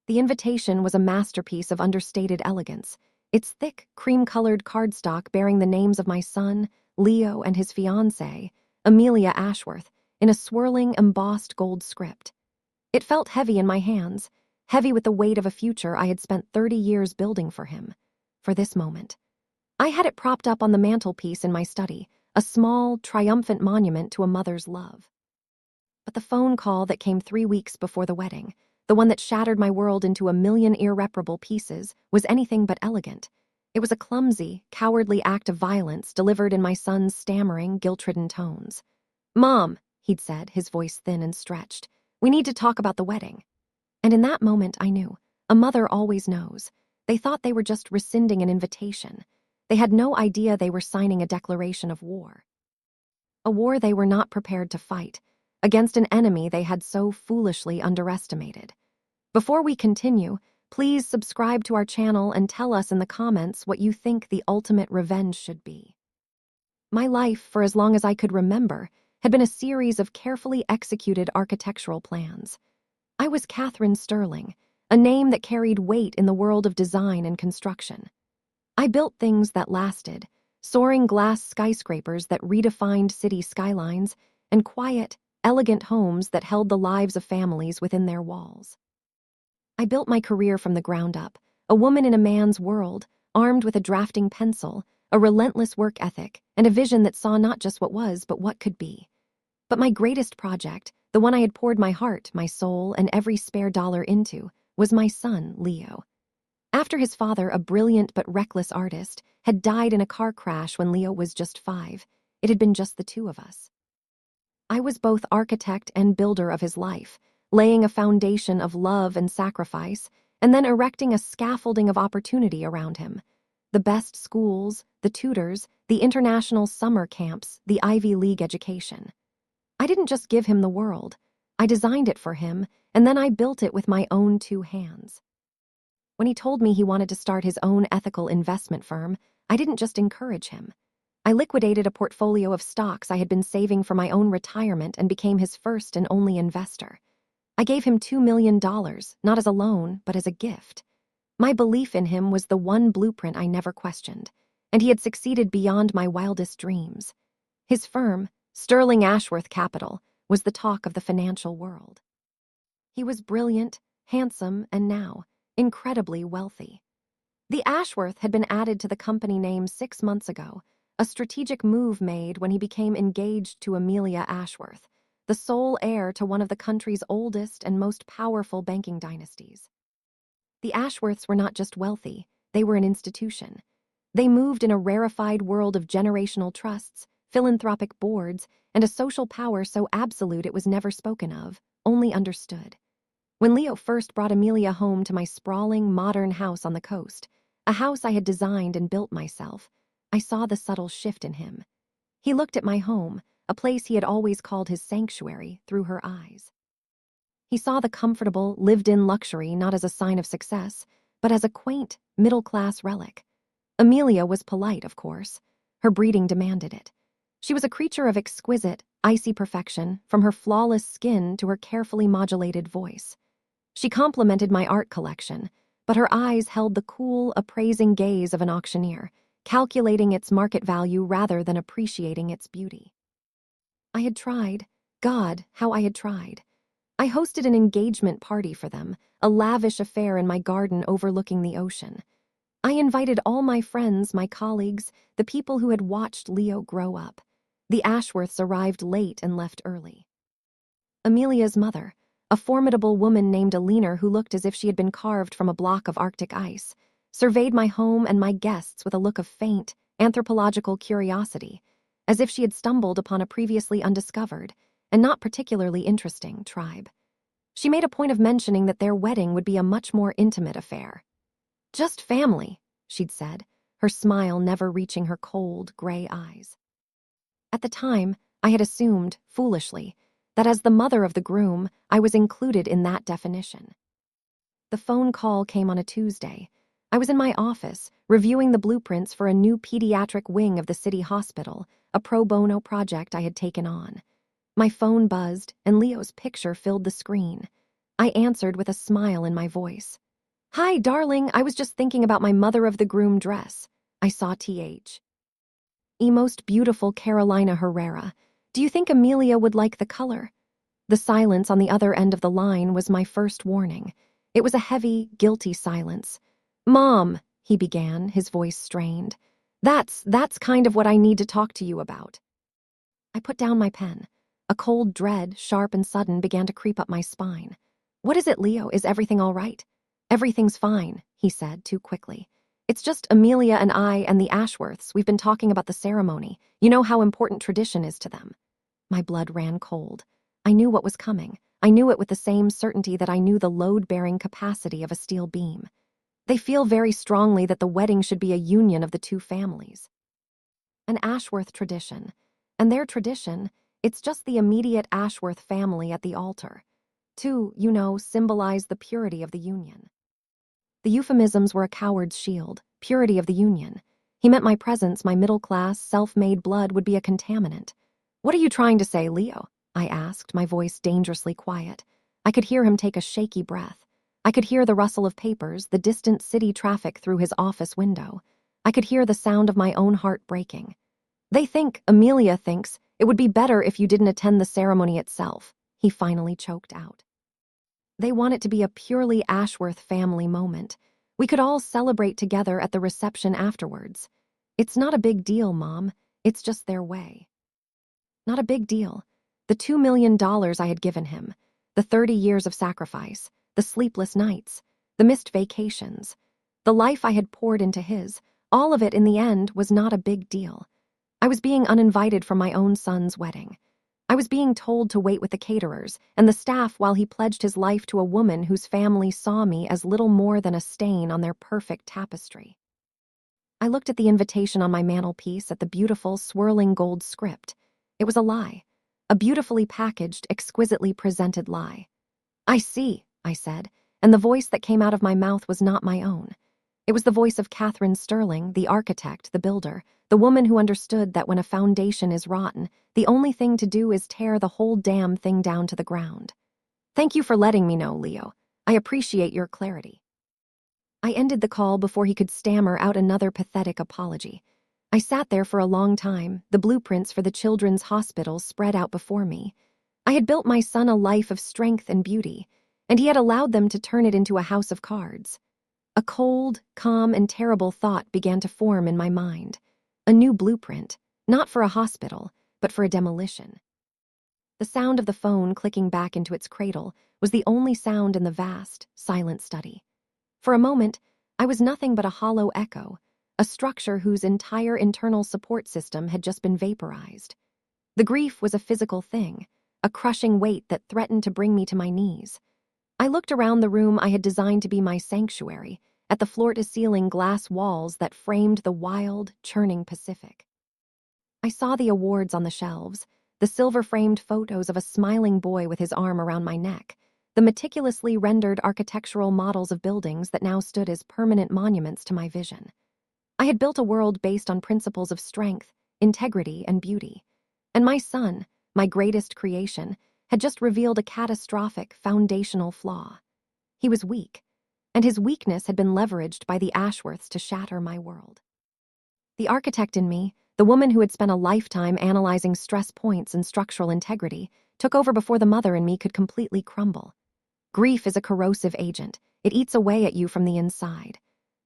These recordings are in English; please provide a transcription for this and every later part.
The invitation was a masterpiece of understated elegance, its thick, cream-colored cardstock bearing the names of my son, Leo, and his fiancée, Amelia Ashworth, in a swirling, embossed gold script. It felt heavy in my hands, heavy with the weight of a future I had spent 30 years building for him, for this moment. I had it propped up on the mantelpiece in my study, a small, triumphant monument to a mother's love. But the phone call that came 3 weeks before the wedding, the one that shattered my world into a million irreparable pieces, was anything but elegant. It was a clumsy, cowardly act of violence delivered in my son's stammering, guilt-ridden tones. "Mom," he'd said, his voice thin and stretched, "we need to talk about the wedding." And in that moment I knew, a mother always knows. They thought they were just rescinding an invitation. They had no idea they were signing a declaration of war. A war they were not prepared to fight, against an enemy they had so foolishly underestimated. Before we continue, please subscribe to our channel and tell us in the comments what you think the ultimate revenge should be. My life, for as long as I could remember, had been a series of carefully executed architectural plans. I was Katherine Sterling, a name that carried weight in the world of design and construction. I built things that lasted, soaring glass skyscrapers that redefined city skylines, and quiet, elegant homes that held the lives of families within their walls. I built my career from the ground up, a woman in a man's world, armed with a drafting pencil, a relentless work ethic, and a vision that saw not just what was, but what could be. But my greatest project, the one I had poured my heart, my soul, and every spare dollar into, was my son, Leo. After his father, a brilliant but reckless artist, had died in a car crash when Leo was just 5, it had been just the two of us. I was both architect and builder of his life, laying a foundation of love and sacrifice, and then erecting a scaffolding of opportunity around him. The best schools, the tutors, the international summer camps, the Ivy League education. I didn't just give him the world. I designed it for him, and then I built it with my own 2 hands. When he told me he wanted to start his own ethical investment firm, I didn't just encourage him. I liquidated a portfolio of stocks I had been saving for my own retirement and became his first and only investor. I gave him $2 million, not as a loan, but as a gift. My belief in him was the one blueprint I never questioned, and he had succeeded beyond my wildest dreams. His firm, Sterling Ashworth Capital, was the talk of the financial world. He was brilliant, handsome, and now incredibly wealthy. The Ashworth had been added to the company name 6 months ago, a strategic move made when he became engaged to Amelia Ashworth, the sole heir to one of the country's oldest and most powerful banking dynasties. The Ashworths were not just wealthy, they were an institution. They moved in a rarefied world of generational trusts, philanthropic boards, and a social power so absolute it was never spoken of, only understood. When Leo first brought Amelia home to my sprawling, modern house on the coast, a house I had designed and built myself, I saw the subtle shift in him. He looked at my home, a place he had always called his sanctuary, through her eyes. He saw the comfortable, lived-in luxury not as a sign of success, but as a quaint, middle-class relic. Amelia was polite, of course. Her breeding demanded it. She was a creature of exquisite, icy perfection, from her flawless skin to her carefully modulated voice. She complimented my art collection, but her eyes held the cool, appraising gaze of an auctioneer, calculating its market value rather than appreciating its beauty. I had tried. God, how I had tried. I hosted an engagement party for them, a lavish affair in my garden overlooking the ocean. I invited all my friends, my colleagues, the people who had watched Leo grow up. The Ashworths arrived late and left early. Amelia's mother, a formidable woman named Alina who looked as if she had been carved from a block of Arctic ice, surveyed my home and my guests with a look of faint, anthropological curiosity, as if she had stumbled upon a previously undiscovered, and not particularly interesting, tribe. She made a point of mentioning that their wedding would be a much more intimate affair. "Just family," she'd said, her smile never reaching her cold, gray eyes. At the time, I had assumed, foolishly, that as the mother of the groom, I was included in that definition. The phone call came on a Tuesday. I was in my office, reviewing the blueprints for a new pediatric wing of the city hospital, a pro bono project I had taken on. My phone buzzed, and Leo's picture filled the screen. I answered with a smile in my voice. Hi, darling, I was just thinking about my mother of the groom dress. I saw Th. E. Most beautiful Carolina Herrera. Do you think Amelia would like the color? The silence on the other end of the line was my first warning. It was a heavy, guilty silence. Mom, he began, his voice strained. That's kind of what I need to talk to you about. I put down my pen. A cold dread, sharp and sudden, began to creep up my spine. What is it, Leo? Is everything all right? Everything's fine, he said too quickly. It's just Amelia and I and the Ashworths. We've been talking about the ceremony. You know how important tradition is to them. My blood ran cold. I knew what was coming. I knew it with the same certainty that I knew the load-bearing capacity of a steel beam. They feel very strongly that the wedding should be a union of the two families. An Ashworth tradition. And their tradition, it's just the immediate Ashworth family at the altar. To, symbolize the purity of the union. The euphemisms were a coward's shield, purity of the union. He meant my presence, my middle-class, self-made blood would be a contaminant. What are you trying to say, Leo? I asked, my voice dangerously quiet. I could hear him take a shaky breath. I could hear the rustle of papers, the distant city traffic through his office window. I could hear the sound of my own heart breaking. Amelia thinks, it would be better if you didn't attend the ceremony itself, he finally choked out. They want it to be a purely Ashworth family moment. We could all celebrate together at the reception afterwards. It's not a big deal, Mom. It's just their way. Not a big deal. The $2 million I had given him, the 30 years of sacrifice, the sleepless nights, the missed vacations, the life I had poured into his, all of it in the end was not a big deal. I was being uninvited from my own son's wedding. I was being told to wait with the caterers and the staff while he pledged his life to a woman whose family saw me as little more than a stain on their perfect tapestry. I looked at the invitation on my mantelpiece, at the beautiful, swirling gold script. It was a lie. A beautifully packaged, exquisitely presented lie. I see, I said, and the voice that came out of my mouth was not my own. It was the voice of Katherine Sterling, the architect, the builder, the woman who understood that when a foundation is rotten, the only thing to do is tear the whole damn thing down to the ground. Thank you for letting me know, Leo. I appreciate your clarity. I ended the call before he could stammer out another pathetic apology. I sat there for a long time, the blueprints for the children's hospital spread out before me. I had built my son a life of strength and beauty, and he had allowed them to turn it into a house of cards. A cold, calm, and terrible thought began to form in my mind. A new blueprint, not for a hospital, but for a demolition. The sound of the phone clicking back into its cradle was the only sound in the vast, silent study. For a moment, I was nothing but a hollow echo, a structure whose entire internal support system had just been vaporized. The grief was a physical thing, a crushing weight that threatened to bring me to my knees. I looked around the room I had designed to be my sanctuary, at the floor-to-ceiling glass walls that framed the wild, churning Pacific. I saw the awards on the shelves, the silver-framed photos of a smiling boy with his arm around my neck, the meticulously rendered architectural models of buildings that now stood as permanent monuments to my vision. I had built a world based on principles of strength, integrity, and beauty. And my son, my greatest creation, had just revealed a catastrophic, foundational flaw. He was weak, and his weakness had been leveraged by the Ashworths to shatter my world. The architect in me, the woman who had spent a lifetime analyzing stress points and structural integrity, took over before the mother in me could completely crumble. Grief is a corrosive agent. It eats away at you from the inside.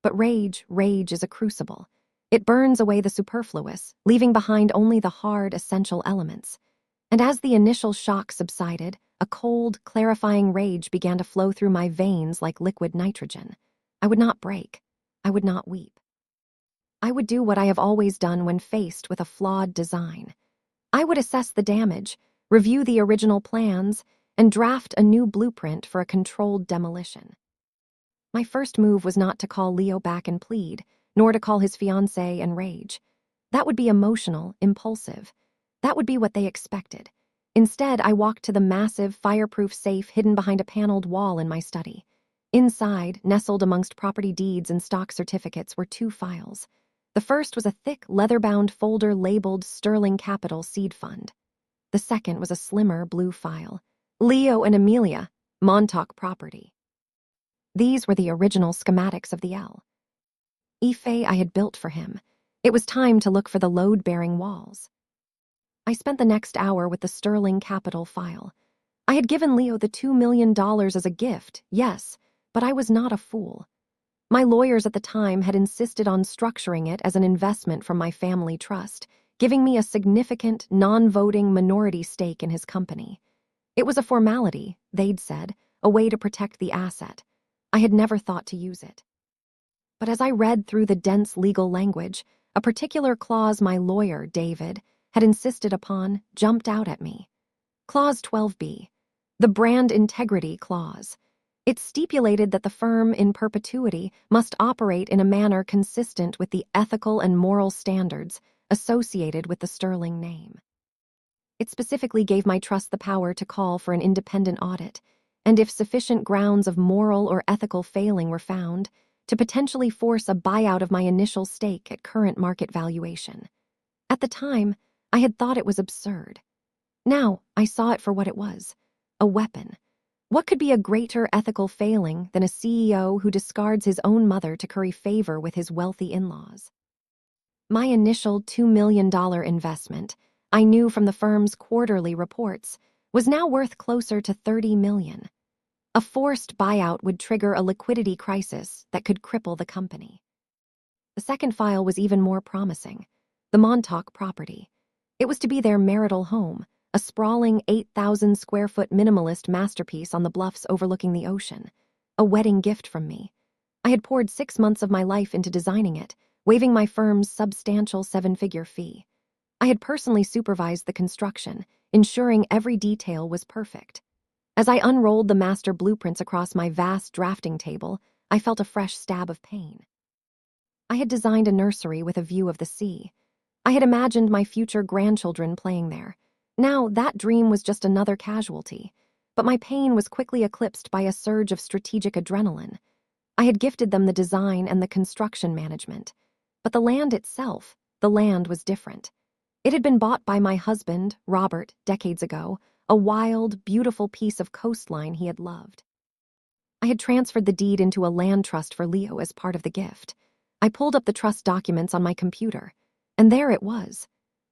But rage is a crucible. It burns away the superfluous, leaving behind only the hard, essential elements. And as the initial shock subsided, a cold, clarifying rage began to flow through my veins like liquid nitrogen. I would not break. I would not weep. I would do what I have always done when faced with a flawed design. I would assess the damage, review the original plans, and draft a new blueprint for a controlled demolition. My first move was not to call Leo back and plead, nor to call his fiancée and rage. That would be emotional, impulsive. That would be what they expected. Instead, I walked to the massive, fireproof safe hidden behind a paneled wall in my study. Inside, nestled amongst property deeds and stock certificates, were two files. The first was a thick, leather-bound folder labeled Sterling Capital Seed Fund. The second was a slimmer, blue file. Leo and Amelia, Montauk property. These were the original schematics of the L. Ife I had built for him. It was time to look for the load-bearing walls. I spent the next hour with the Sterling Capital file. I had given Leo the $2 million as a gift, yes, but I was not a fool. My lawyers at the time had insisted on structuring it as an investment from my family trust, giving me a significant, non-voting minority stake in his company. It was a formality, they'd said, a way to protect the asset. I had never thought to use it. But as I read through the dense legal language, a particular clause my lawyer, David, had insisted upon jumped out at me. Clause 12B, the Brand Integrity Clause. It stipulated that the firm in perpetuity must operate in a manner consistent with the ethical and moral standards associated with the Sterling name. It specifically gave my trust the power to call for an independent audit, and if sufficient grounds of moral or ethical failing were found, to potentially force a buyout of my initial stake at current market valuation. At the time, I had thought it was absurd. Now, I saw it for what it was, a weapon. What could be a greater ethical failing than a CEO who discards his own mother to curry favor with his wealthy in-laws? My initial $2 million investment, I knew from the firm's quarterly reports, was now worth closer to $30 million. A forced buyout would trigger a liquidity crisis that could cripple the company. The second file was even more promising, the Montauk property. It was to be their marital home, a sprawling 8,000-square-foot minimalist masterpiece on the bluffs overlooking the ocean, a wedding gift from me. I had poured 6 months of my life into designing it, waiving my firm's substantial 7-figure fee. I had personally supervised the construction, ensuring every detail was perfect. As I unrolled the master blueprints across my vast drafting table, I felt a fresh stab of pain. I had designed a nursery with a view of the sea. I had imagined my future grandchildren playing there. Now, that dream was just another casualty, but my pain was quickly eclipsed by a surge of strategic adrenaline. I had gifted them the design and the construction management, but the land itself, the land was different. It had been bought by my husband, Robert, decades ago, a wild, beautiful piece of coastline he had loved. I had transferred the deed into a land trust for Leo as part of the gift. I pulled up the trust documents on my computer, and there it was.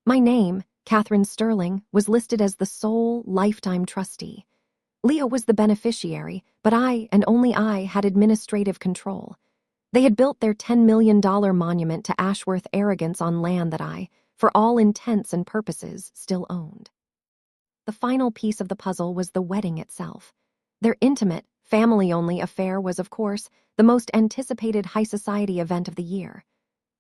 My name, Katherine Sterling, was listed as the sole lifetime trustee. Leo was the beneficiary, but I, and only I, had administrative control. They had built their $10 million monument to Ashworth arrogance on land that I, for all intents and purposes, still owned. The final piece of the puzzle was the wedding itself. Their intimate, family-only affair was, of course, the most anticipated high society event of the year.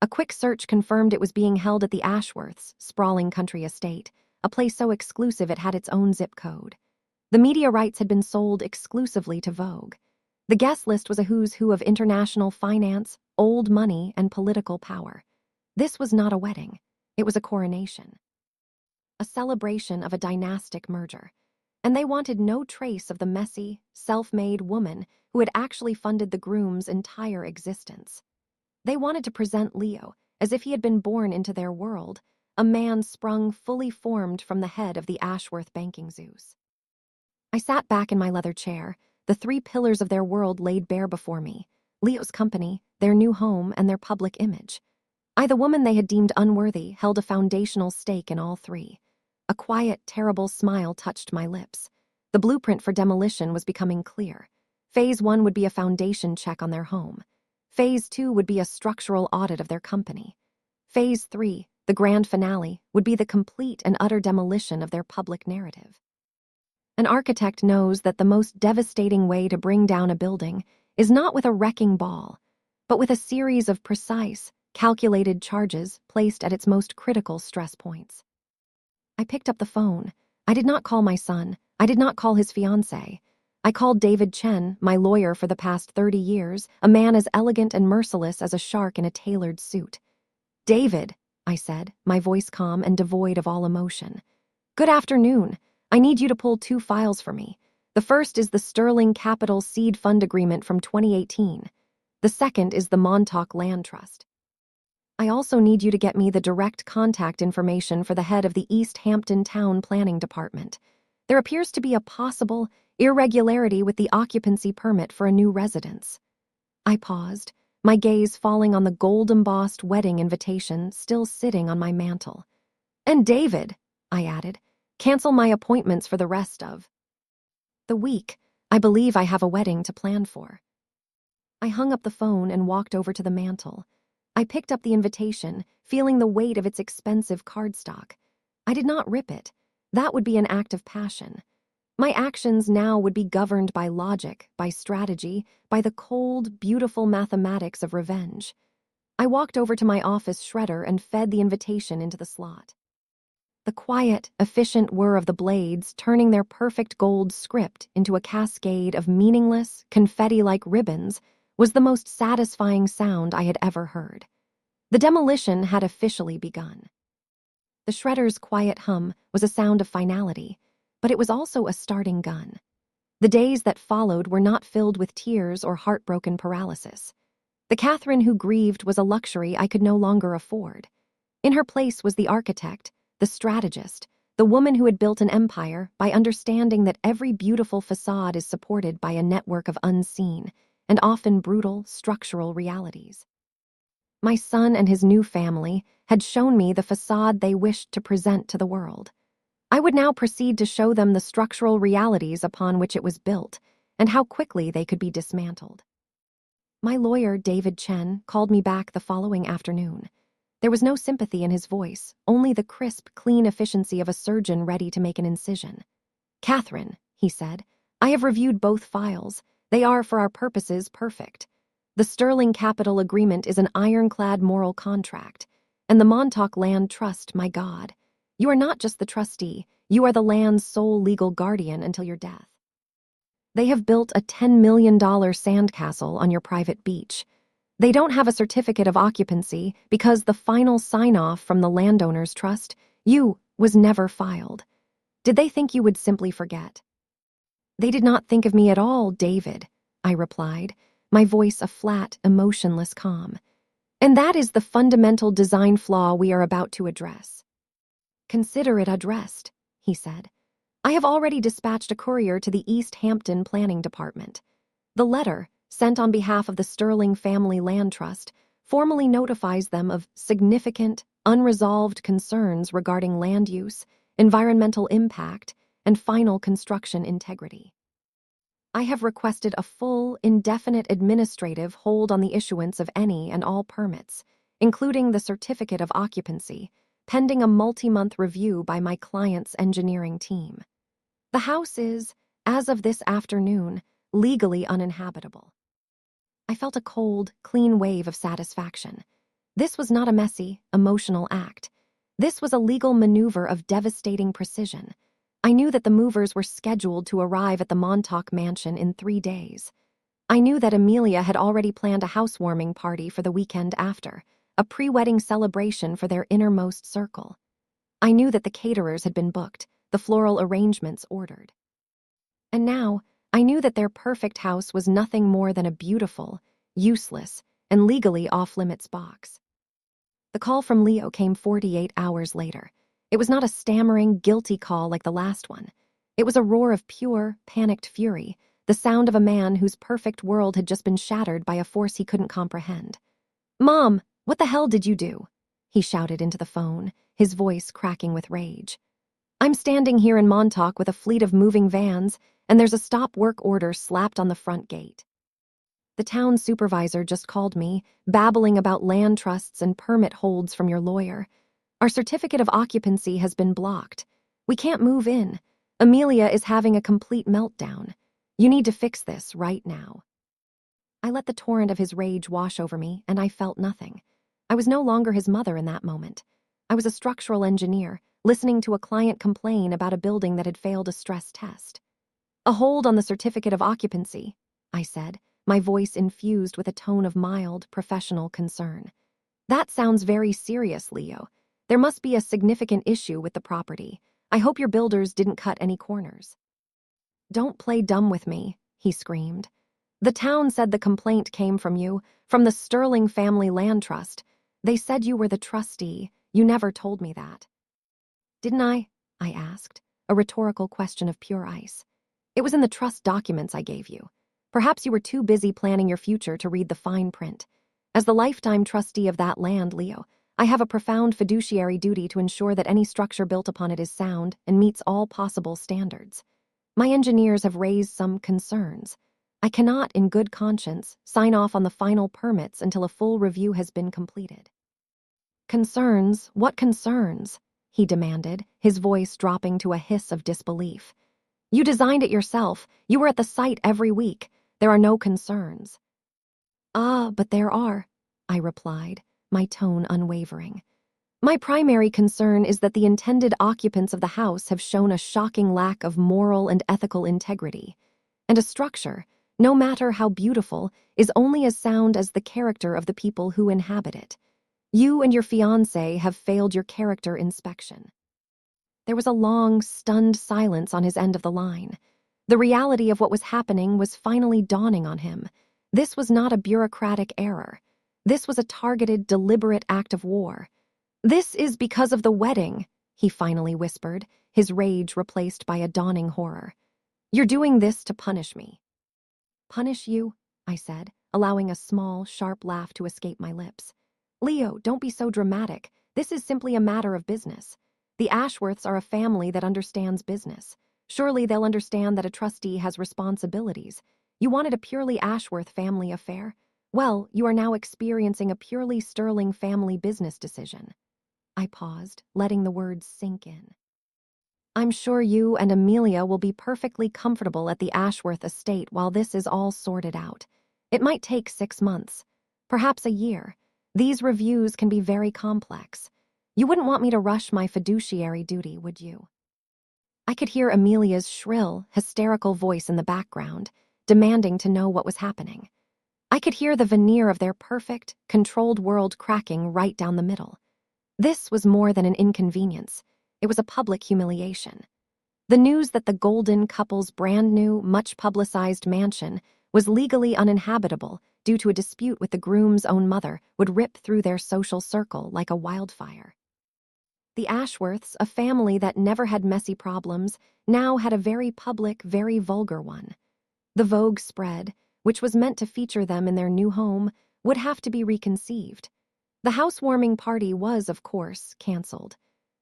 A quick search confirmed it was being held at the Ashworths' sprawling country estate, a place so exclusive it had its own zip code. The media rights had been sold exclusively to Vogue. The guest list was a who's who of international finance, old money, and political power. This was not a wedding. It was a coronation. A celebration of a dynastic merger. And they wanted no trace of the messy, self-made woman who had actually funded the groom's entire existence. They wanted to present Leo as if he had been born into their world, a man sprung fully formed from the head of the Ashworth banking Zeus. I sat back in my leather chair, the 3 pillars of their world laid bare before me: Leo's company, their new home, and their public image. I, the woman they had deemed unworthy, held a foundational stake in all 3. A quiet, terrible smile touched my lips. The blueprint for demolition was becoming clear. Phase 1 would be a foundation check on their home. Phase 2 would be a structural audit of their company. Phase 3, the grand finale, would be the complete and utter demolition of their public narrative. An architect knows that the most devastating way to bring down a building is not with a wrecking ball, but with a series of precise, calculated charges placed at its most critical stress points. I picked up the phone. I did not call my son. I did not call his fiancée. I called David Chen, my lawyer for the past 30 years, a man as elegant and merciless as a shark in a tailored suit. "David," I said, my voice calm and devoid of all emotion. "Good afternoon. I need you to pull 2 files for me. The first is the Sterling Capital Seed Fund Agreement from 2018. The second is the Montauk Land Trust. I also need you to get me the direct contact information for the head of the East Hampton Town Planning Department. There appears to be a possible, irregularity with the occupancy permit for a new residence. I paused, my gaze falling on the gold-embossed wedding invitation still sitting on my mantel. And David, I added, cancel my appointments for the rest of the week. I believe I have a wedding to plan for. I hung up the phone and walked over to the mantel. I picked up the invitation, feeling the weight of its expensive cardstock. I did not rip it. That would be an act of passion. My actions now would be governed by logic, by strategy, by the cold, beautiful mathematics of revenge. I walked over to my office shredder and fed the invitation into the slot. The quiet, efficient whir of the blades turning their perfect gold script into a cascade of meaningless, confetti-like ribbons was the most satisfying sound I had ever heard. The demolition had officially begun. The shredder's quiet hum was a sound of finality, but it was also a starting gun. The days that followed were not filled with tears or heartbroken paralysis. The Katherine who grieved was a luxury I could no longer afford. In her place was the architect, the strategist, the woman who had built an empire by understanding that every beautiful facade is supported by a network of unseen and often brutal structural realities. My son and his new family had shown me the facade they wished to present to the world. I would now proceed to show them the structural realities upon which it was built and how quickly they could be dismantled. My lawyer, David Chen, called me back the following afternoon. There was no sympathy in his voice, only the crisp, clean efficiency of a surgeon ready to make an incision. "Katherine," he said, "I have reviewed both files. They are, for our purposes, perfect. The Sterling Capital Agreement is an ironclad moral contract, and the Montauk Land Trust, my God. You are not just the trustee, you are the land's sole legal guardian until your death. They have built a $10 million sandcastle on your private beach. They don't have a certificate of occupancy because the final sign-off from the landowner's trust, was never filed. Did they think you would simply forget?" "They did not think of me at all, David," I replied, my voice a flat, emotionless calm. "And that is the fundamental design flaw we are about to address." "Consider it addressed," he said. "I have already dispatched a courier to the East Hampton Planning Department. The letter, sent on behalf of the Sterling Family Land Trust, formally notifies them of significant, unresolved concerns regarding land use, environmental impact, and final construction integrity. I have requested a full, indefinite administrative hold on the issuance of any and all permits, including the certificate of occupancy, pending a multi-month review by my client's engineering team. The house is, as of this afternoon, legally uninhabitable." I felt a cold, clean wave of satisfaction. This was not a messy, emotional act. This was a legal maneuver of devastating precision. I knew that the movers were scheduled to arrive at the Montauk mansion in 3 days. I knew that Amelia had already planned a housewarming party for the weekend after, a pre-wedding celebration for their innermost circle. I knew that the caterers had been booked, the floral arrangements ordered. And now, I knew that their perfect house was nothing more than a beautiful, useless, and legally off-limits box. The call from Leo came 48 hours later. It was not a stammering, guilty call like the last one. It was a roar of pure, panicked fury, the sound of a man whose perfect world had just been shattered by a force he couldn't comprehend. "Mom, what the hell did you do?" he shouted into the phone, his voice cracking with rage. "I'm standing here in Montauk with a fleet of moving vans, and there's a stop work order slapped on the front gate. The town supervisor just called me, babbling about land trusts and permit holds from your lawyer. Our certificate of occupancy has been blocked. We can't move in. Amelia is having a complete meltdown. You need to fix this right now." I let the torrent of his rage wash over me, and I felt nothing. I was no longer his mother in that moment. I was a structural engineer, listening to a client complain about a building that had failed a stress test. "A hold on the certificate of occupancy," I said, my voice infused with a tone of mild, professional concern. "That sounds very serious, Leo. There must be a significant issue with the property. I hope your builders didn't cut any corners." "Don't play dumb with me," he screamed. "The town said the complaint came from you, from the Sterling Family Land Trust. They said you were the trustee. You never told me that." "Didn't I?" I asked, a rhetorical question of pure ice. It was in the trust documents I gave you. Perhaps you were too busy planning your future to read the fine print. As the lifetime trustee of that land, Leo, I have a profound fiduciary duty to ensure that any structure built upon it is sound and meets all possible standards. My engineers have raised some concerns. I cannot, in good conscience, sign off on the final permits until a full review has been completed. Concerns? What concerns? He demanded, his voice dropping to a hiss of disbelief. You designed it yourself. You were at the site every week. There are no concerns. Ah, but there are, I replied, my tone unwavering. My primary concern is that the intended occupants of the house have shown a shocking lack of moral and ethical integrity. And a structure, no matter how beautiful, is only as sound as the character of the people who inhabit it. You and your fiancé have failed your character inspection. There was a long, stunned silence on his end of the line. The reality of what was happening was finally dawning on him. This was not a bureaucratic error. This was a targeted, deliberate act of war. This is because of the wedding, he finally whispered, his rage replaced by a dawning horror. You're doing this to punish me. Punish you? I said, allowing a small, sharp laugh to escape my lips. Leo, don't be so dramatic. This is simply a matter of business. The Ashworths are a family that understands business. Surely they'll understand that a trustee has responsibilities. You wanted a purely Ashworth family affair? Well, you are now experiencing a purely Sterling family business decision. I paused, letting the words sink in. I'm sure you and Amelia will be perfectly comfortable at the Ashworth estate while this is all sorted out. It might take 6 months, perhaps a year. These reviews can be very complex. You wouldn't want me to rush my fiduciary duty, would you? I could hear Amelia's shrill, hysterical voice in the background, demanding to know what was happening. I could hear the veneer of their perfect, controlled world cracking right down the middle. This was more than an inconvenience. It was a public humiliation. The news that the Golden couple's brand new, much-publicized mansion was legally uninhabitable due to a dispute with the groom's own mother would rip through their social circle like a wildfire. The Ashworths, a family that never had messy problems, now had a very public, very vulgar one. The Vogue spread, which was meant to feature them in their new home, would have to be reconceived. The housewarming party was, of course, cancelled.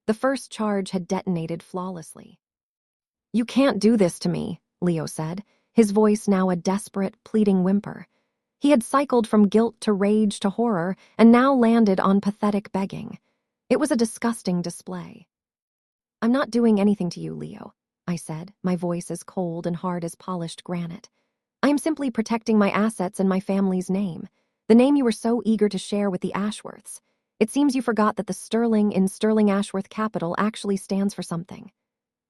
The first charge had detonated flawlessly. You can't do this to me, Leo said, his voice now a desperate, pleading whimper. He had cycled from guilt to rage to horror and now landed on pathetic begging. It was a disgusting display. I'm not doing anything to you, Leo, I said, my voice as cold and hard as polished granite. I am simply protecting my assets and my family's name, the name you were so eager to share with the Ashworths. It seems you forgot that the Sterling in Sterling Ashworth capital actually stands for something.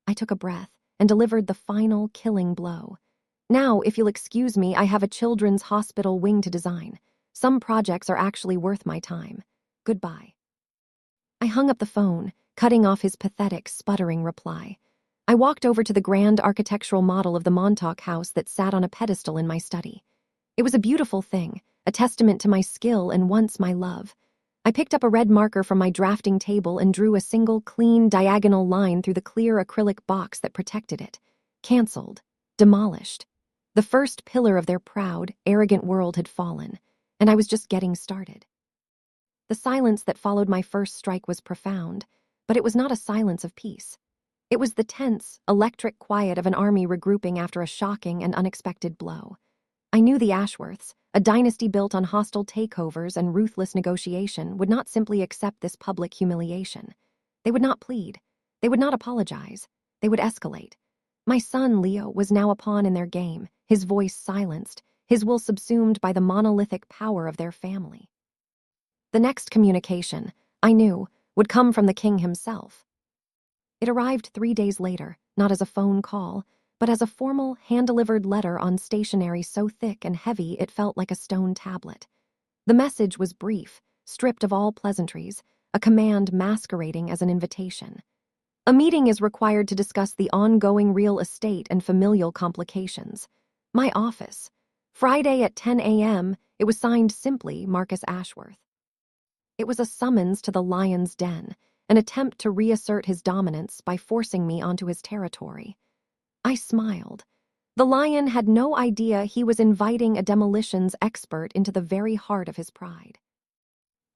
I took a breath and delivered the final killing blow. Now, if you'll excuse me, I have a children's hospital wing to design. Some projects are actually worth my time. Goodbye. I hung up the phone, cutting off his pathetic, sputtering reply. I walked over to the grand architectural model of the Montauk house that sat on a pedestal in my study. It was a beautiful thing, a testament to my skill and once my love. I picked up a red marker from my drafting table and drew a single, clean, diagonal line through the clear acrylic box that protected it. Cancelled. Demolished. The first pillar of their proud, arrogant world had fallen, and I was just getting started. The silence that followed my first strike was profound, but it was not a silence of peace. It was the tense, electric quiet of an army regrouping after a shocking and unexpected blow. I knew the Ashworths, a dynasty built on hostile takeovers and ruthless negotiation, would not simply accept this public humiliation. They would not plead. They would not apologize. They would escalate. My son, Leo, was now a pawn in their game, his voice silenced, his will subsumed by the monolithic power of their family. The next communication, I knew, would come from the king himself. It arrived 3 days later, not as a phone call, but as a formal, hand-delivered letter on stationery so thick and heavy it felt like a stone tablet. The message was brief, stripped of all pleasantries, a command masquerading as an invitation. A meeting is required to discuss the ongoing real estate and familial complications. My office. Friday at 10 a.m., it was signed simply Marcus Ashworth. It was a summons to the lion's den, an attempt to reassert his dominance by forcing me onto his territory. I smiled. The lion had no idea he was inviting a demolitions expert into the very heart of his pride.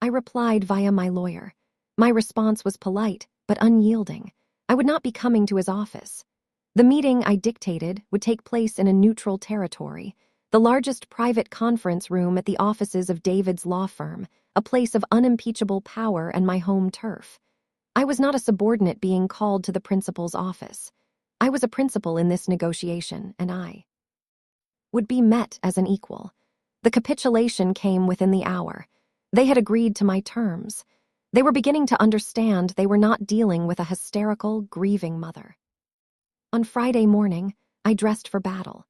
I replied via my lawyer. My response was polite, but unyielding. I would not be coming to his office. The meeting, I dictated, would take place in a neutral territory, the largest private conference room at the offices of David's law firm, a place of unimpeachable power and my home turf. I was not a subordinate being called to the principal's office. I was a principal in this negotiation, and I would be met as an equal. The capitulation came within the hour. They had agreed to my terms. They were beginning to understand they were not dealing with a hysterical, grieving mother. On Friday morning, I dressed for battle.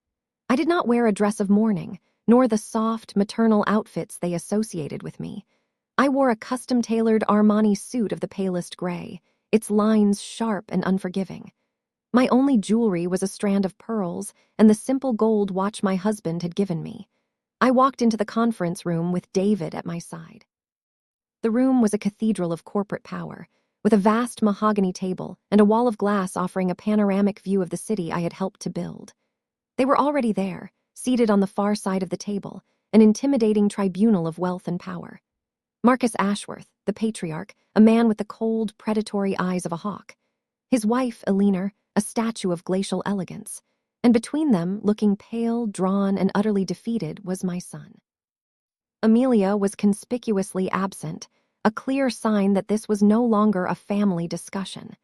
I did not wear a dress of mourning, nor the soft, maternal outfits they associated with me. I wore a custom-tailored Armani suit of the palest gray, its lines sharp and unforgiving. My only jewelry was a strand of pearls and the simple gold watch my husband had given me. I walked into the conference room with David at my side. The room was a cathedral of corporate power, with a vast mahogany table and a wall of glass offering a panoramic view of the city I had helped to build. They were already there, seated on the far side of the table, an intimidating tribunal of wealth and power. Marcus Ashworth, the patriarch, a man with the cold, predatory eyes of a hawk. His wife, Eleanor, a statue of glacial elegance. And between them, looking pale, drawn, and utterly defeated, was my son. Amelia was conspicuously absent, a clear sign that this was no longer a family discussion.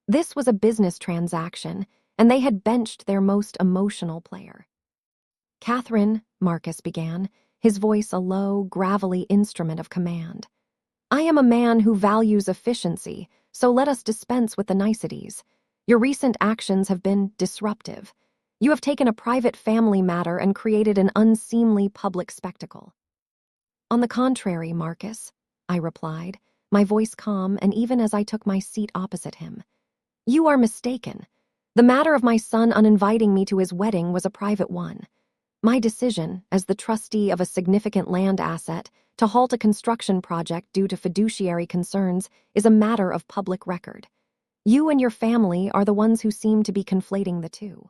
This was a business transaction, and they had benched their most emotional player. "Katherine," Marcus began, his voice a low, gravelly instrument of command. "I am a man who values efficiency, so let us dispense with the niceties. Your recent actions have been disruptive. You have taken a private family matter and created an unseemly public spectacle." "On the contrary, Marcus," I replied, my voice calm and even as I took my seat opposite him. "You are mistaken. The matter of my son uninviting me to his wedding was a private one. My decision, as the trustee of a significant land asset, to halt a construction project due to fiduciary concerns is a matter of public record. You and your family are the ones who seem to be conflating the two."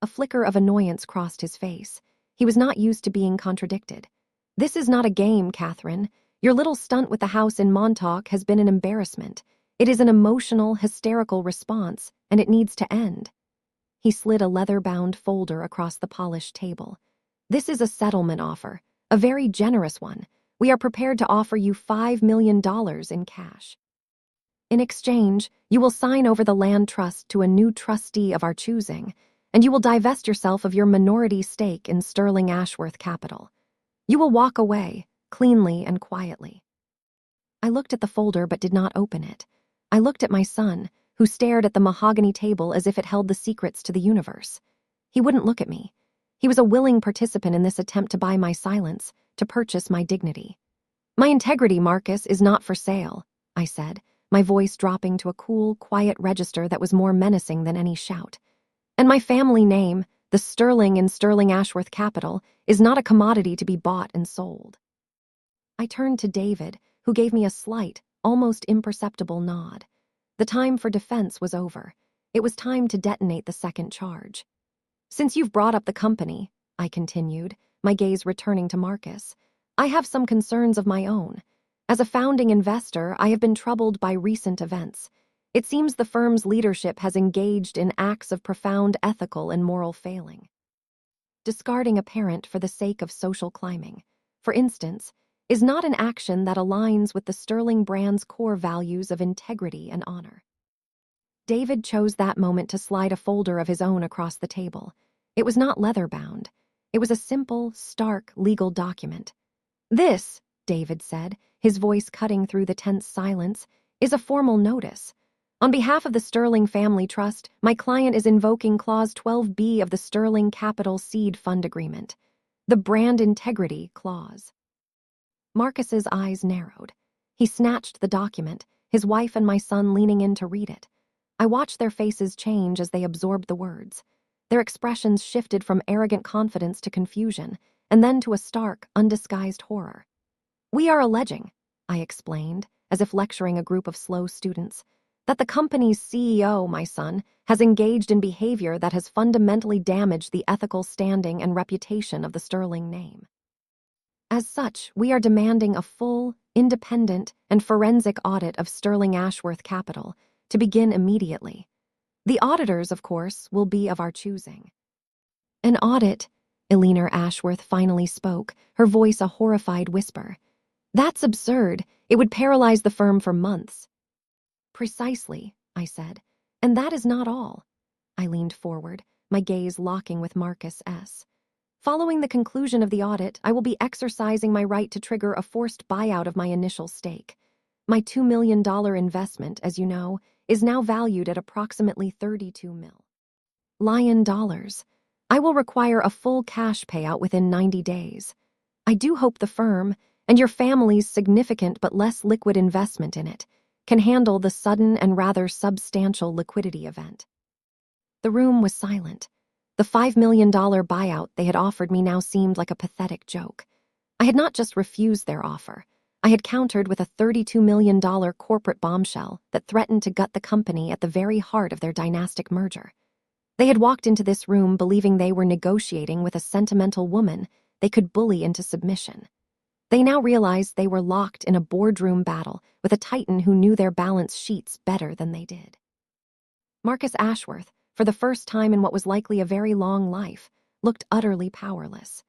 A flicker of annoyance crossed his face. He was not used to being contradicted. "This is not a game, Katherine. Your little stunt with the house in Montauk has been an embarrassment. It is an emotional, hysterical response, and it needs to end." He slid a leather-bound folder across the polished table. "This is a settlement offer, a very generous one. We are prepared to offer you $5 million in cash. In exchange, you will sign over the land trust to a new trustee of our choosing, and you will divest yourself of your minority stake in Sterling Ashworth Capital. You will walk away, cleanly and quietly." I looked at the folder but did not open it. I looked at my son, who stared at the mahogany table as if it held the secrets to the universe. He wouldn't look at me. He was a willing participant in this attempt to buy my silence, to purchase my dignity. "My integrity, Marcus, is not for sale," I said, my voice dropping to a cool, quiet register that was more menacing than any shout. "And my family name, the Sterling in Sterling Ashworth Capital, is not a commodity to be bought and sold." I turned to David, who gave me a slight, almost imperceptible nod. The time for defense was over. It was time to detonate the second charge. "Since you've brought up the company," I continued, my gaze returning to Marcus, "I have some concerns of my own. As a founding investor, I have been troubled by recent events. It seems the firm's leadership has engaged in acts of profound ethical and moral failing. Discarding a parent for the sake of social climbing, for instance, is not an action that aligns with the Sterling brand's core values of integrity and honor." David chose that moment to slide a folder of his own across the table. It was not leather-bound. It was a simple, stark legal document. "This," David said, his voice cutting through the tense silence, "is a formal notice. On behalf of the Sterling Family Trust, my client is invoking Clause 12B of the Sterling Capital Seed Fund Agreement, the Brand Integrity Clause." Marcus's eyes narrowed. He snatched the document, his wife and my son leaning in to read it. I watched their faces change as they absorbed the words. Their expressions shifted from arrogant confidence to confusion, and then to a stark, undisguised horror. "We are alleging," I explained, as if lecturing a group of slow students, That the company's CEO, my son, has engaged in behavior that has fundamentally damaged the ethical standing and reputation of the Sterling name. As such, we are demanding a full, independent, and forensic audit of Sterling Ashworth Capital to begin immediately. The auditors, of course, will be of our choosing. An audit, Eleanor Ashworth finally spoke, her voice a horrified whisper. That's absurd. It would paralyze the firm for months. Precisely, I said. And that is not all. I leaned forward, my gaze locking with Marcus S. Following the conclusion of the audit, I will be exercising my right to trigger a forced buyout of my initial stake. My $2 million investment, as you know, is now valued at approximately $32 million. I will require a full cash payout within 90 days. I do hope the firm, and your family's significant but less liquid investment in it, can handle the sudden and rather substantial liquidity event. The room was silent. The $5 million buyout they had offered me now seemed like a pathetic joke. I had not just refused their offer. I had countered with a $32 million corporate bombshell that threatened to gut the company at the very heart of their dynastic merger. They had walked into this room believing they were negotiating with a sentimental woman they could bully into submission. They now realized they were locked in a boardroom battle with a titan who knew their balance sheets better than they did. Marcus Ashworth, for the first time in what was likely a very long life, looked utterly powerless.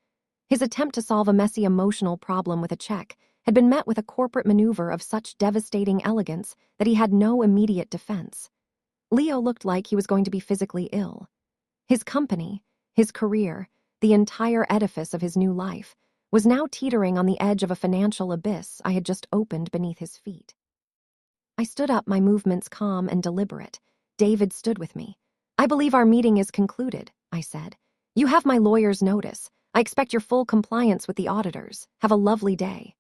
His attempt to solve a messy emotional problem with a check had been met with a corporate maneuver of such devastating elegance that he had no immediate defense. Leo looked like he was going to be physically ill. His company, his career, the entire edifice of his new life, was now teetering on the edge of a financial abyss I had just opened beneath his feet. I stood up, my movements calm and deliberate. David stood with me. I believe our meeting is concluded, I said. You have my lawyer's notice. I expect your full compliance with the auditors. Have a lovely day.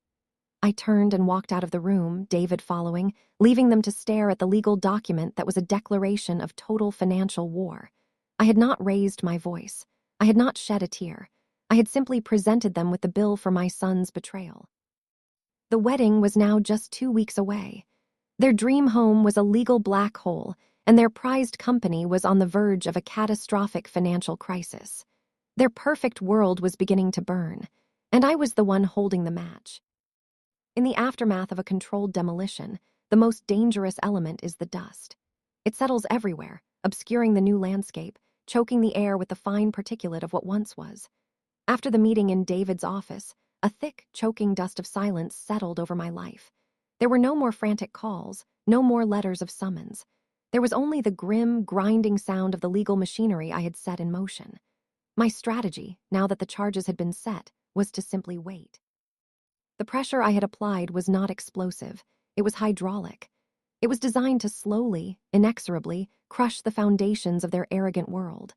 I turned and walked out of the room, David following, leaving them to stare at the legal document that was a declaration of total financial war. I had not raised my voice. I had not shed a tear. I had simply presented them with the bill for my son's betrayal. The wedding was now just 2 weeks away. Their dream home was a legal black hole, and their prized company was on the verge of a catastrophic financial crisis. Their perfect world was beginning to burn, and I was the one holding the match. In the aftermath of a controlled demolition, the most dangerous element is the dust. It settles everywhere, obscuring the new landscape, choking the air with the fine particulate of what once was. After the meeting in David's office, a thick, choking dust of silence settled over my life. There were no more frantic calls, no more letters of summons. There was only the grim, grinding sound of the legal machinery I had set in motion. My strategy, now that the charges had been set, was to simply wait. The pressure I had applied was not explosive. It was hydraulic. It was designed to slowly, inexorably, crush the foundations of their arrogant world.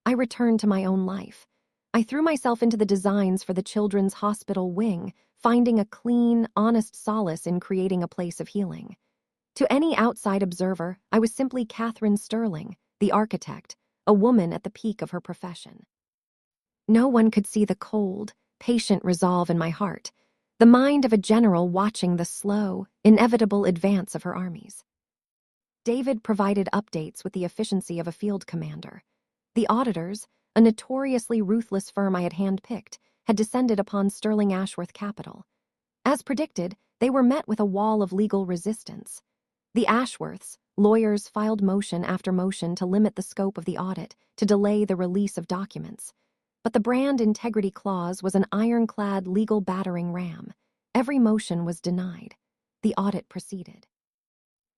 I returned to my own life. I threw myself into the designs for the children's hospital wing, finding a clean, honest solace in creating a place of healing. To any outside observer, I was simply Katherine Sterling, the architect, a woman at the peak of her profession. No one could see the cold, patient resolve in my heart, the mind of a general watching the slow, inevitable advance of her armies. David provided updates with the efficiency of a field commander. The auditors, a notoriously ruthless firm I had handpicked, had descended upon Sterling Ashworth Capital. As predicted, they were met with a wall of legal resistance. The Ashworths, lawyers filed motion after motion to limit the scope of the audit, to delay the release of documents. But the brand integrity clause was an ironclad legal battering ram. Every motion was denied. The audit proceeded.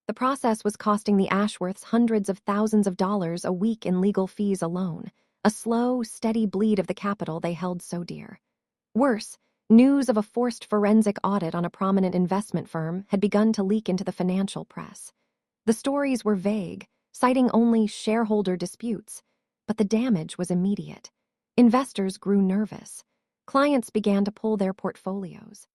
The process was costing the Ashworths hundreds of thousands of dollars a week in legal fees alone, a slow, steady bleed of the capital they held so dear. Worse, news of a forced forensic audit on a prominent investment firm had begun to leak into the financial press. The stories were vague, citing only shareholder disputes, but the damage was immediate. Investors grew nervous. Clients began to pull their portfolios.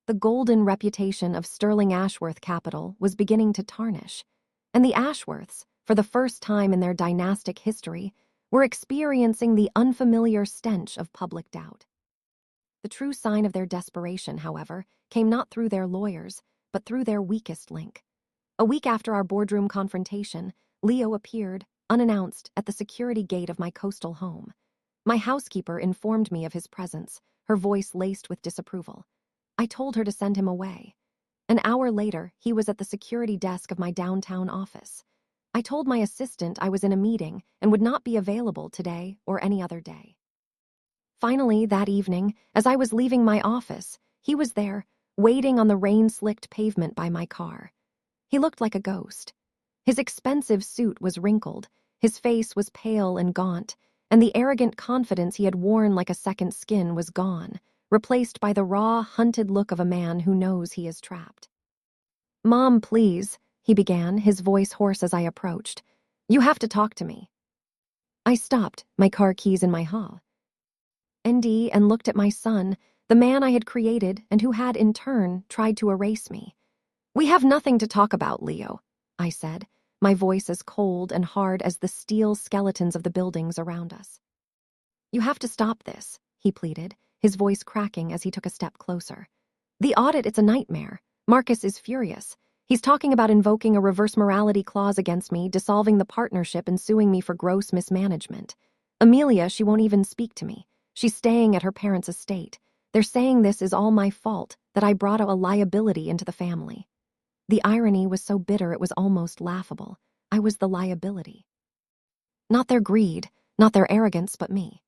The golden reputation of Sterling Ashworth Capital was beginning to tarnish, and the Ashworths, for the first time in their dynastic history, were experiencing the unfamiliar stench of public doubt. The true sign of their desperation, however, came not through their lawyers, but through their weakest link. A week after our boardroom confrontation, Leo appeared, unannounced, at the security gate of my coastal home. My housekeeper informed me of his presence, her voice laced with disapproval. I told her to send him away. An hour later, he was at the security desk of my downtown office. I told my assistant I was in a meeting and would not be available today or any other day. Finally, that evening, as I was leaving my office, he was there, waiting on the rain-slicked pavement by my car. He looked like a ghost. His expensive suit was wrinkled, his face was pale and gaunt, and the arrogant confidence he had worn like a second skin was gone, replaced by the raw, hunted look of a man who knows he is trapped. "Mom, please," he began, his voice hoarse as I approached. "You have to talk to me." I stopped, my car keys in my hall. And looked at my son, the man I had created and who had, in turn, tried to erase me. "We have nothing to talk about, Leo," I said, my voice as cold and hard as the steel skeletons of the buildings around us. "You have to stop this," he pleaded, his voice cracking as he took a step closer. "The audit, it's a nightmare. Marcus is furious. He's talking about invoking a reverse morality clause against me, dissolving the partnership and suing me for gross mismanagement. Amelia, she won't even speak to me. She's staying at her parents' estate. They're saying this is all my fault, that I brought a liability into the family." The irony was so bitter it was almost laughable. I was the liability. Not their greed, not their arrogance, but me.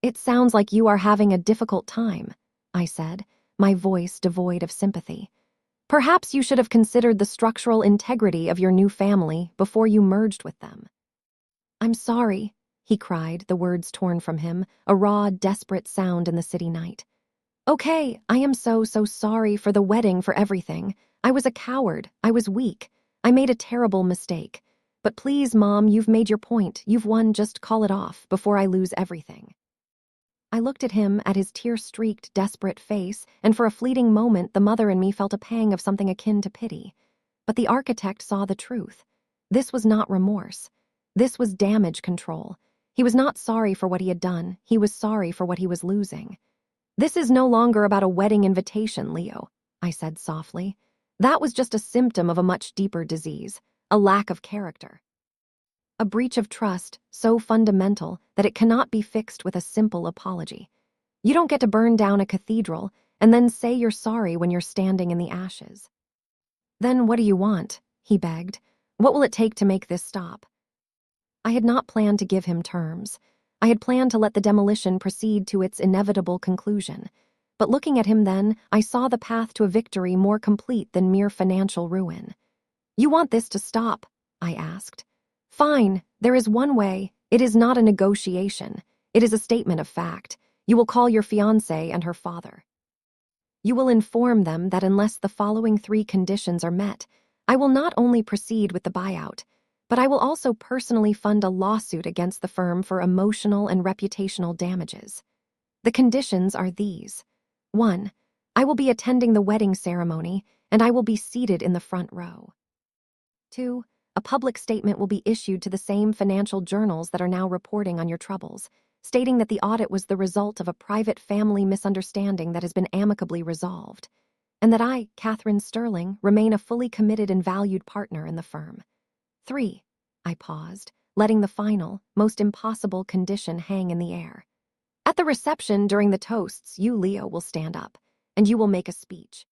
"It sounds like you are having a difficult time," I said, my voice devoid of sympathy. "Perhaps you should have considered the structural integrity of your new family before you merged with them." "I'm sorry," he cried, the words torn from him, a raw, desperate sound in the city night. "Okay, I am so sorry for the wedding, for everything. I was a coward. I was weak. I made a terrible mistake. But please, Mom, you've made your point. You've won. Just call it off before I lose everything." I looked at him, at his tear-streaked, desperate face, and for a fleeting moment the mother in me felt a pang of something akin to pity. But the architect saw the truth. This was not remorse. This was damage control. He was not sorry for what he had done. He was sorry for what he was losing. "This is no longer about a wedding invitation, Leo," I said softly. "That was just a symptom of a much deeper disease, a lack of character. A breach of trust so fundamental that it cannot be fixed with a simple apology. You don't get to burn down a cathedral and then say you're sorry when you're standing in the ashes." "Then what do you want?" he begged. "What will it take to make this stop?" I had not planned to give him terms. I had planned to let the demolition proceed to its inevitable conclusion. But looking at him then, I saw the path to a victory more complete than mere financial ruin. "You want this to stop?" I asked. "Fine, there is one way. It is not a negotiation. It is a statement of fact. You will call your fiancée and her father. You will inform them that unless the following 3 conditions are met, I will not only proceed with the buyout, but I will also personally fund a lawsuit against the firm for emotional and reputational damages. The conditions are these. 1. I will be attending the wedding ceremony, and I will be seated in the front row. 2. A public statement will be issued to the same financial journals that are now reporting on your troubles, stating that the audit was the result of a private family misunderstanding that has been amicably resolved, and that I, Katherine Sterling, remain a fully committed and valued partner in the firm. 3. I paused, letting the final, most impossible condition hang in the air. At the reception during the toasts, you, Leo, will stand up, and you will make a speech.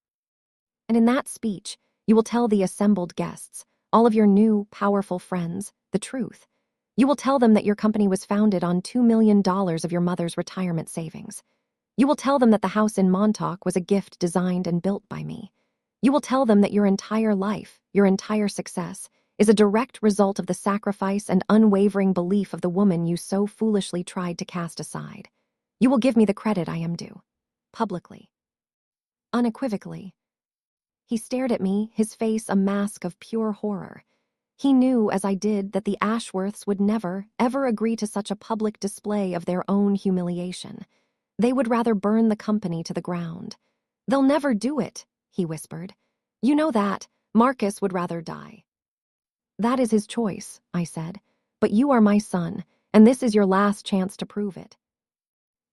And in that speech, you will tell the assembled guests, all of your new, powerful friends, the truth. You will tell them that your company was founded on $2 million of your mother's retirement savings. You will tell them that the house in Montauk was a gift designed and built by me. You will tell them that your entire life, your entire success, is a direct result of the sacrifice and unwavering belief of the woman you so foolishly tried to cast aside. You will give me the credit I am due. Publicly. Unequivocally. He stared at me, his face a mask of pure horror. He knew, as I did, that the Ashworths would never, ever agree to such a public display of their own humiliation. They would rather burn the company to the ground. "They'll never do it," he whispered. "You know that. Marcus would rather die." "That is his choice," I said. "But you are my son, and this is your last chance to prove it."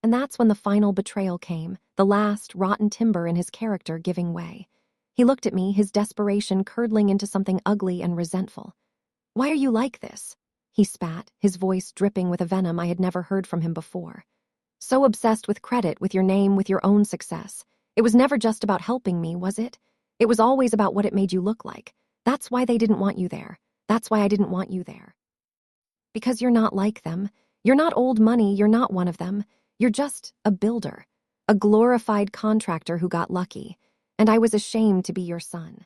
And that's when the final betrayal came, the last rotten timber in his character giving way. He looked at me, his desperation curdling into something ugly and resentful. "Why are you like this?" he spat, his voice dripping with a venom I had never heard from him before. "So obsessed with credit, with your name, with your own success. It was never just about helping me, was it? It was always about what it made you look like. That's why they didn't want you there. That's why I didn't want you there. Because you're not like them. You're not old money, you're not one of them. You're just a builder, a glorified contractor who got lucky, and I was ashamed to be your son."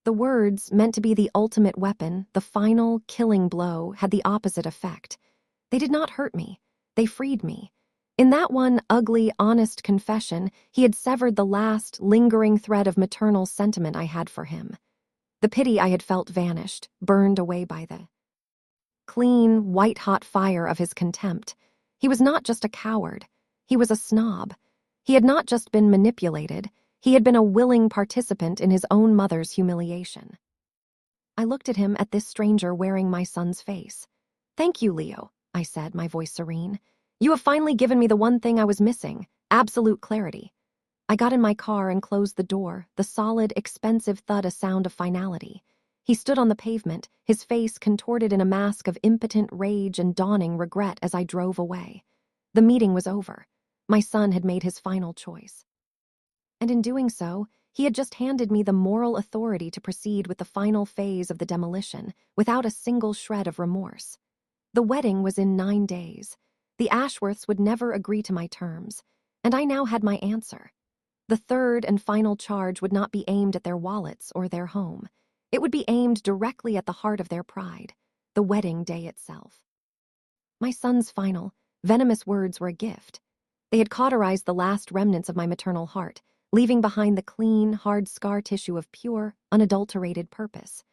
The words, meant to be the ultimate weapon, the final, killing blow, had the opposite effect. They did not hurt me. They freed me. In that one ugly, honest confession, he had severed the last, lingering thread of maternal sentiment I had for him. The pity I had felt vanished, burned away by the clean, white-hot fire of his contempt. He was not just a coward. He was a snob. He had not just been manipulated. He had been a willing participant in his own mother's humiliation. I looked at him, at this stranger wearing my son's face. "Thank you, Leo," I said, my voice serene. "You have finally given me the one thing I was missing, absolute clarity." I got in my car and closed the door, the solid, expensive thud a sound of finality. He stood on the pavement, his face contorted in a mask of impotent rage and dawning regret as I drove away. The meeting was over. My son had made his final choice. And in doing so, he had just handed me the moral authority to proceed with the final phase of the demolition, without a single shred of remorse. The wedding was in 9 days. The Ashworths would never agree to my terms, and I now had my answer. The third and final charge would not be aimed at their wallets or their home. It would be aimed directly at the heart of their pride, the wedding day itself. My son's final, venomous words were a gift. They had cauterized the last remnants of my maternal heart, leaving behind the clean, hard scar tissue of pure, unadulterated purpose.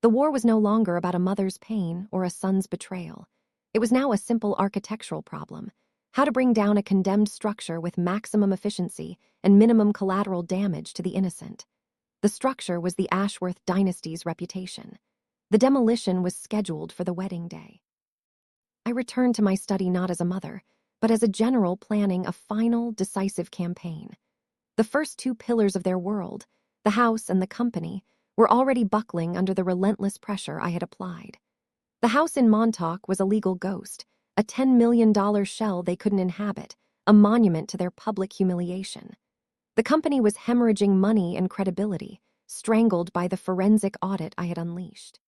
The war was no longer about a mother's pain or a son's betrayal. It was now a simple architectural problem: how to bring down a condemned structure with maximum efficiency and minimum collateral damage to the innocent. The structure was the Ashworth dynasty's reputation. The demolition was scheduled for the wedding day. I returned to my study not as a mother, but as a general planning a final, decisive campaign. The first 2 pillars of their world, the house and the company, were already buckling under the relentless pressure I had applied. The house in Montauk was a legal ghost, a $10 million shell they couldn't inhabit, a monument to their public humiliation. The company was hemorrhaging money and credibility, strangled by the forensic audit I had unleashed.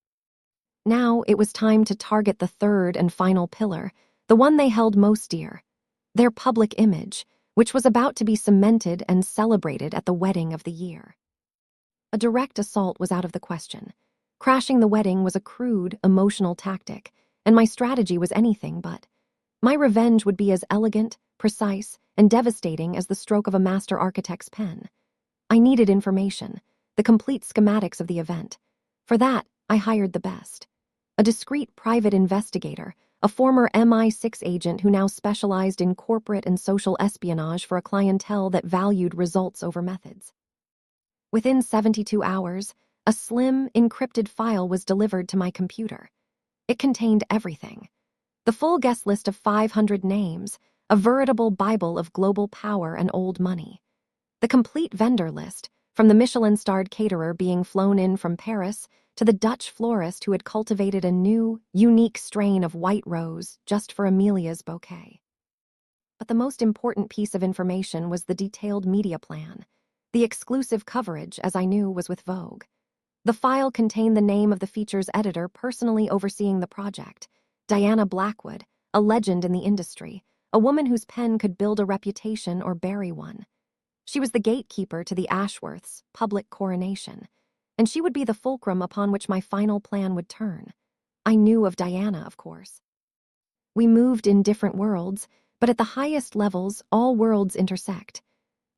Now it was time to target the third and final pillar, the one they held most dear: their public image, which was about to be cemented and celebrated at the wedding of the year. A direct assault was out of the question. Crashing the wedding was a crude, emotional tactic, and my strategy was anything but. My revenge would be as elegant, precise, and devastating as the stroke of a master architect's pen. I needed information, the complete schematics of the event. For that, I hired the best. A discreet private investigator, a former MI6 agent who now specialized in corporate and social espionage for a clientele that valued results over methods. Within 72 hours, a slim, encrypted file was delivered to my computer. It contained everything: the full guest list of 500 names, a veritable Bible of global power and old money. The complete vendor list, from the Michelin-starred caterer being flown in from Paris to the Dutch florist who had cultivated a new, unique strain of white rose just for Amelia's bouquet. But the most important piece of information was the detailed media plan. The exclusive coverage, as I knew, was with Vogue. The file contained the name of the feature's editor personally overseeing the project, Diana Blackwood, a legend in the industry, a woman whose pen could build a reputation or bury one. She was the gatekeeper to the Ashworths' public coronation, and she would be the fulcrum upon which my final plan would turn. I knew of Diana, of course. We moved in different worlds, but at the highest levels, all worlds intersect.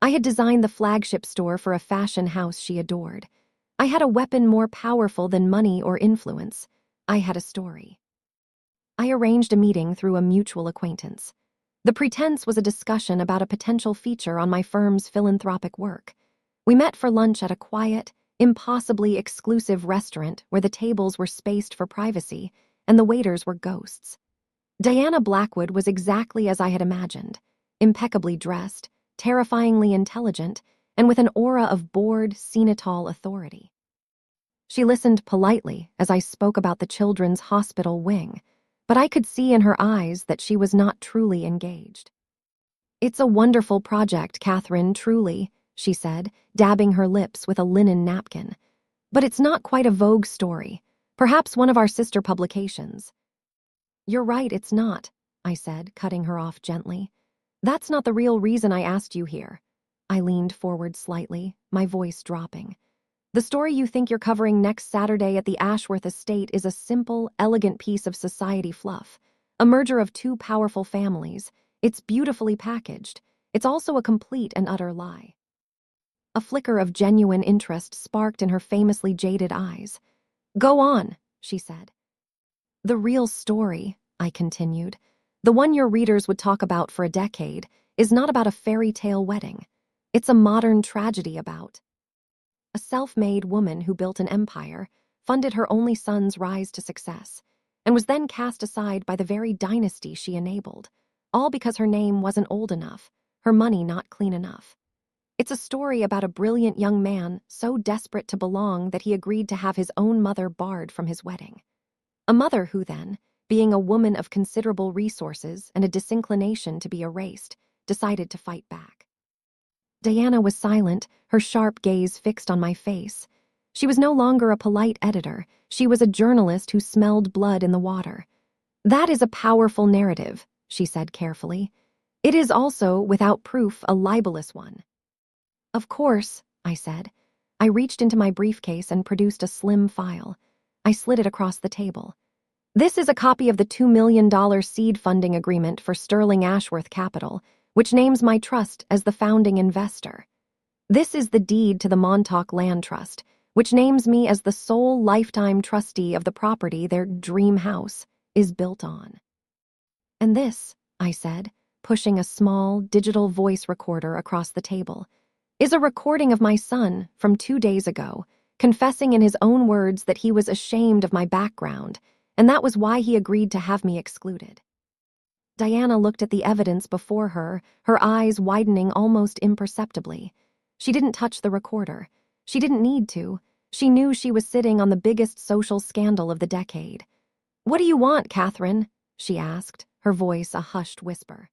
I had designed the flagship store for a fashion house she adored. I had a weapon more powerful than money or influence. I had a story. I arranged a meeting through a mutual acquaintance. The pretense was a discussion about a potential feature on my firm's philanthropic work. We met for lunch at a quiet, impossibly exclusive restaurant where the tables were spaced for privacy and the waiters were ghosts. Diana Blackwood was exactly as I had imagined: impeccably dressed, terrifyingly intelligent, and with an aura of bored, senile authority. She listened politely as I spoke about the children's hospital wing, but I could see in her eyes that she was not truly engaged. "It's a wonderful project, Katherine, truly," she said, dabbing her lips with a linen napkin. "But it's not quite a Vogue story, perhaps one of our sister publications." "You're right, it's not," I said, cutting her off gently. "That's not the real reason I asked you here." I leaned forward slightly, my voice dropping. "The story you think you're covering next Saturday at the Ashworth estate is a simple, elegant piece of society fluff, a merger of two powerful families. It's beautifully packaged. It's also a complete and utter lie." A flicker of genuine interest sparked in her famously jaded eyes. "Go on," she said. "The real story," I continued, "the one your readers would talk about for a decade, is not about a fairy tale wedding. It's a modern tragedy about a self-made woman who built an empire, funded her only son's rise to success, and was then cast aside by the very dynasty she enabled, all because her name wasn't old enough, her money not clean enough. It's a story about a brilliant young man so desperate to belong that he agreed to have his own mother barred from his wedding. A mother who then, being a woman of considerable resources and a disinclination to be erased, decided to fight back." Diana was silent, her sharp gaze fixed on my face. She was no longer a polite editor. She was a journalist who smelled blood in the water. "That is a powerful narrative," she said carefully. "It is also, without proof, a libelous one." "Of course," I said. I reached into my briefcase and produced a slim file. I slid it across the table. "This is a copy of the $2 million seed funding agreement for Sterling Ashworth Capital, which names my trust as the founding investor. This is the deed to the Montauk Land Trust, which names me as the sole lifetime trustee of the property their dream house is built on. And this," I said, pushing a small, digital voice recorder across the table, "is a recording of my son from 2 days ago, confessing in his own words that he was ashamed of my background, and that was why he agreed to have me excluded." Diana looked at the evidence before her, her eyes widening almost imperceptibly. She didn't touch the recorder. She didn't need to. She knew she was sitting on the biggest social scandal of the decade. "What do you want, Katherine?" she asked, her voice a hushed whisper.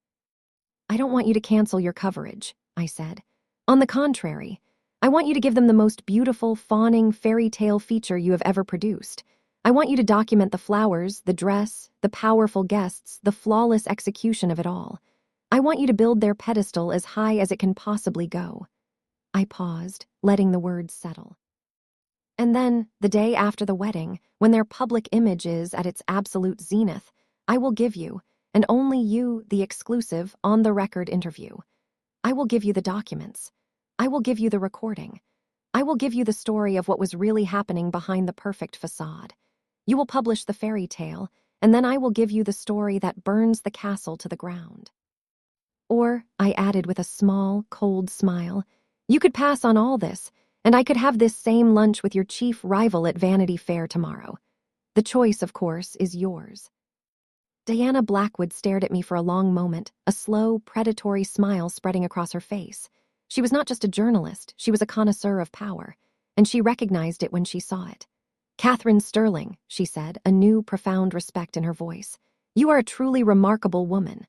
"I don't want you to cancel your coverage," I said. "On the contrary, I want you to give them the most beautiful, fawning fairy tale feature you have ever produced. I want you to document the flowers, the dress, the powerful guests, the flawless execution of it all. I want you to build their pedestal as high as it can possibly go." I paused, letting the words settle. "And then, the day after the wedding, when their public image is at its absolute zenith, I will give you, and only you, the exclusive, on-the-record interview. I will give you the documents. I will give you the recording. I will give you the story of what was really happening behind the perfect facade. You will publish the fairy tale, and then I will give you the story that burns the castle to the ground. Or," I added with a small, cold smile, "you could pass on all this, and I could have this same lunch with your chief rival at Vanity Fair tomorrow. The choice, of course, is yours." Diana Blackwood stared at me for a long moment, a slow, predatory smile spreading across her face. She was not just a journalist, she was a connoisseur of power, and she recognized it when she saw it. "Katherine Sterling," she said, a new, profound respect in her voice. "You are a truly remarkable woman."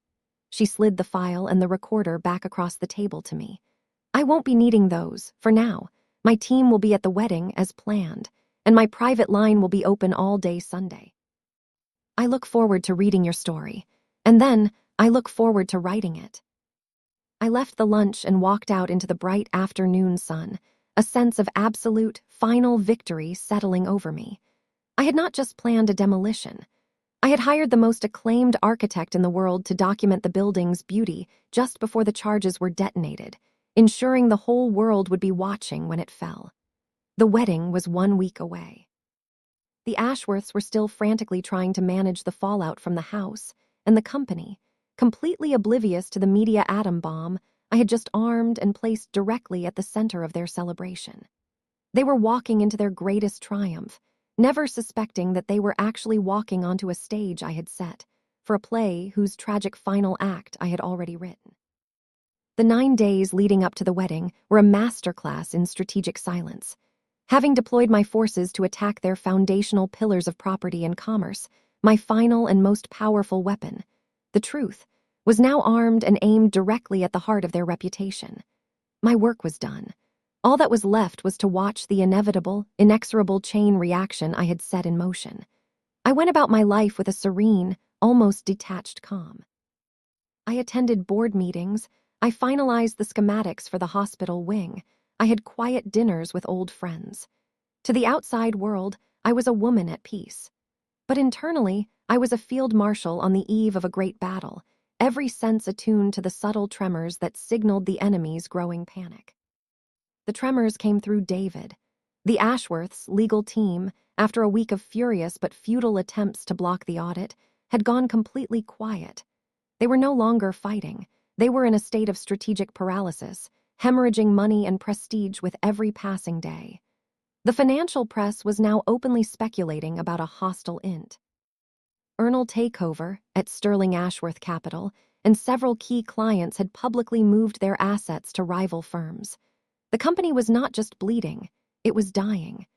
She slid the file and the recorder back across the table to me. "I won't be needing those, for now. My team will be at the wedding, as planned, and my private line will be open all day Sunday. I look forward to reading your story, and then I look forward to writing it." I left the lunch and walked out into the bright afternoon sun, a sense of absolute, final victory settling over me. I had not just planned a demolition. I had hired the most acclaimed architect in the world to document the building's beauty just before the charges were detonated, ensuring the whole world would be watching when it fell. The wedding was 1 week away. The Ashworths were still frantically trying to manage the fallout from the house, and the company, completely oblivious to the media atom bomb I had just armed and placed directly at the center of their celebration. They were walking into their greatest triumph, never suspecting that they were actually walking onto a stage I had set, for a play whose tragic final act I had already written. The 9 days leading up to the wedding were a masterclass in strategic silence. Having deployed my forces to attack their foundational pillars of property and commerce, my final and most powerful weapon, the truth, was now armed and aimed directly at the heart of their reputation. My work was done. All that was left was to watch the inevitable, inexorable chain reaction I had set in motion. I went about my life with a serene, almost detached calm. I attended board meetings. I finalized the schematics for the hospital wing. I had quiet dinners with old friends. To the outside world, I was a woman at peace. But internally, I was a field marshal on the eve of a great battle, every sense attuned to the subtle tremors that signaled the enemy's growing panic. The tremors came through David. The Ashworth's legal team, after a week of furious but futile attempts to block the audit, had gone completely quiet. They were no longer fighting. They were in a state of strategic paralysis, hemorrhaging money and prestige with every passing day. The financial press was now openly speculating about a hostile internal takeover at Sterling Ashworth Capital, and several key clients had publicly moved their assets to rival firms. The company was not just bleeding, it was dying.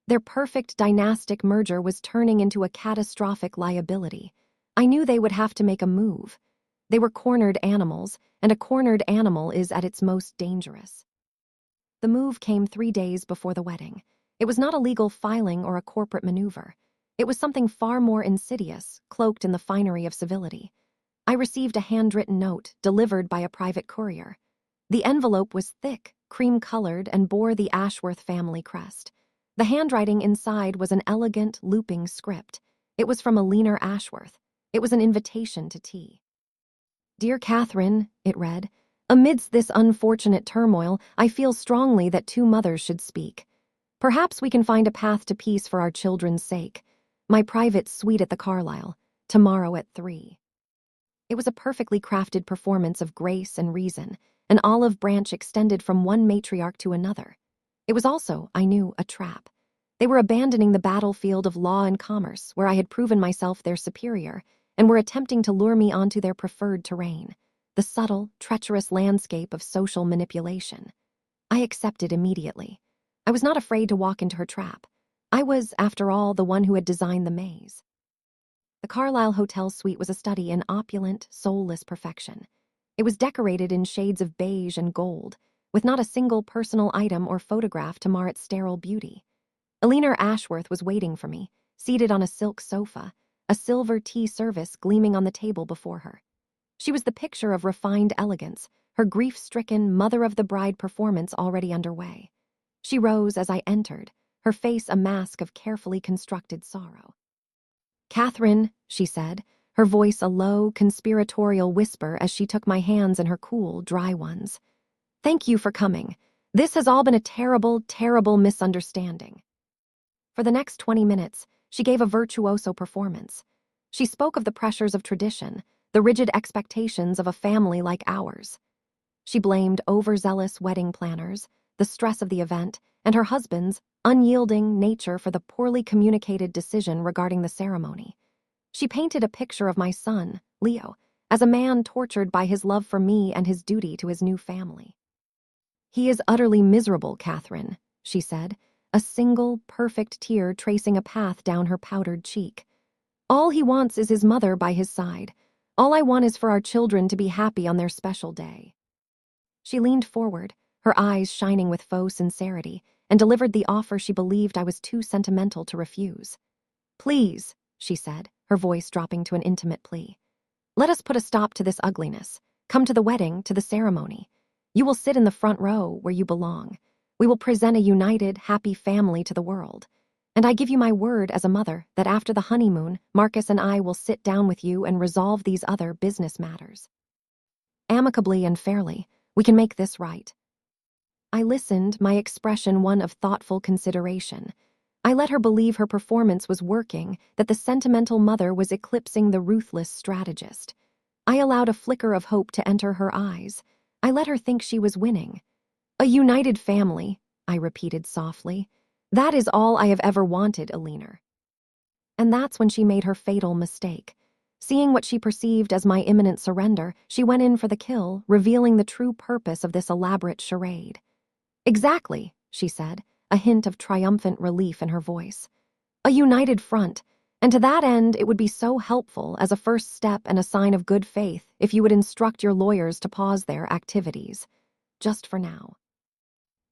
Their perfect dynastic merger was turning into a catastrophic liability. I knew they would have to make a move. They were cornered animals, and a cornered animal is at its most dangerous. The move came 3 days before the wedding. It was not a legal filing or a corporate maneuver. It was something far more insidious, cloaked in the finery of civility. I received a handwritten note delivered by a private courier. The envelope was thick, cream-colored, and bore the Ashworth family crest. The handwriting inside was an elegant, looping script. It was from a leaner Ashworth. It was an invitation to tea. "Dear Katherine," it read, "amidst this unfortunate turmoil, I feel strongly that two mothers should speak. Perhaps we can find a path to peace for our children's sake. My private suite at the Carlisle, tomorrow at 3. It was a perfectly crafted performance of grace and reason, an olive branch extended from one matriarch to another. It was also, I knew, a trap. They were abandoning the battlefield of law and commerce, where I had proven myself their superior, and were attempting to lure me onto their preferred terrain, the subtle, treacherous landscape of social manipulation. I accepted immediately. I was not afraid to walk into her trap. I was, after all, the one who had designed the maze. The Carlisle Hotel suite was a study in opulent, soulless perfection. It was decorated in shades of beige and gold, with not a single personal item or photograph to mar its sterile beauty. Eleanor Ashworth was waiting for me, seated on a silk sofa, a silver tea service gleaming on the table before her. She was the picture of refined elegance, her grief-stricken mother-of-the-bride performance already underway. She rose as I entered, her face a mask of carefully constructed sorrow. "Katherine," she said, her voice a low, conspiratorial whisper as she took my hands in her cool, dry ones. "Thank you for coming. This has all been a terrible, terrible misunderstanding." For the next 20 minutes, she gave a virtuoso performance. She spoke of the pressures of tradition, the rigid expectations of a family like ours. She blamed overzealous wedding planners, the stress of the event, and her husband's unyielding nature for the poorly communicated decision regarding the ceremony. She painted a picture of my son, Leo, as a man tortured by his love for me and his duty to his new family. "He is utterly miserable, Katherine," she said, a single, perfect tear tracing a path down her powdered cheek. "All he wants is his mother by his side. All I want is for our children to be happy on their special day." She leaned forward, her eyes shining with faux sincerity, and delivered the offer she believed I was too sentimental to refuse. "Please," she said, her voice dropping to an intimate plea, "let us put a stop to this ugliness. Come to the wedding, to the ceremony. You will sit in the front row where you belong. We will present a united, happy family to the world. And I give you my word as a mother that after the honeymoon, Marcus and I will sit down with you and resolve these other business matters. Amicably and fairly, we can make this right." I listened, my expression one of thoughtful consideration. I let her believe her performance was working, that the sentimental mother was eclipsing the ruthless strategist. I allowed a flicker of hope to enter her eyes. I let her think she was winning. "A united family," I repeated softly. "That is all I have ever wanted, Eleanor." And that's when she made her fatal mistake. Seeing what she perceived as my imminent surrender, she went in for the kill, revealing the true purpose of this elaborate charade. "Exactly," she said, a hint of triumphant relief in her voice. "A united front. And to that end, it would be so helpful as a first step and a sign of good faith if you would instruct your lawyers to pause their activities. Just for now.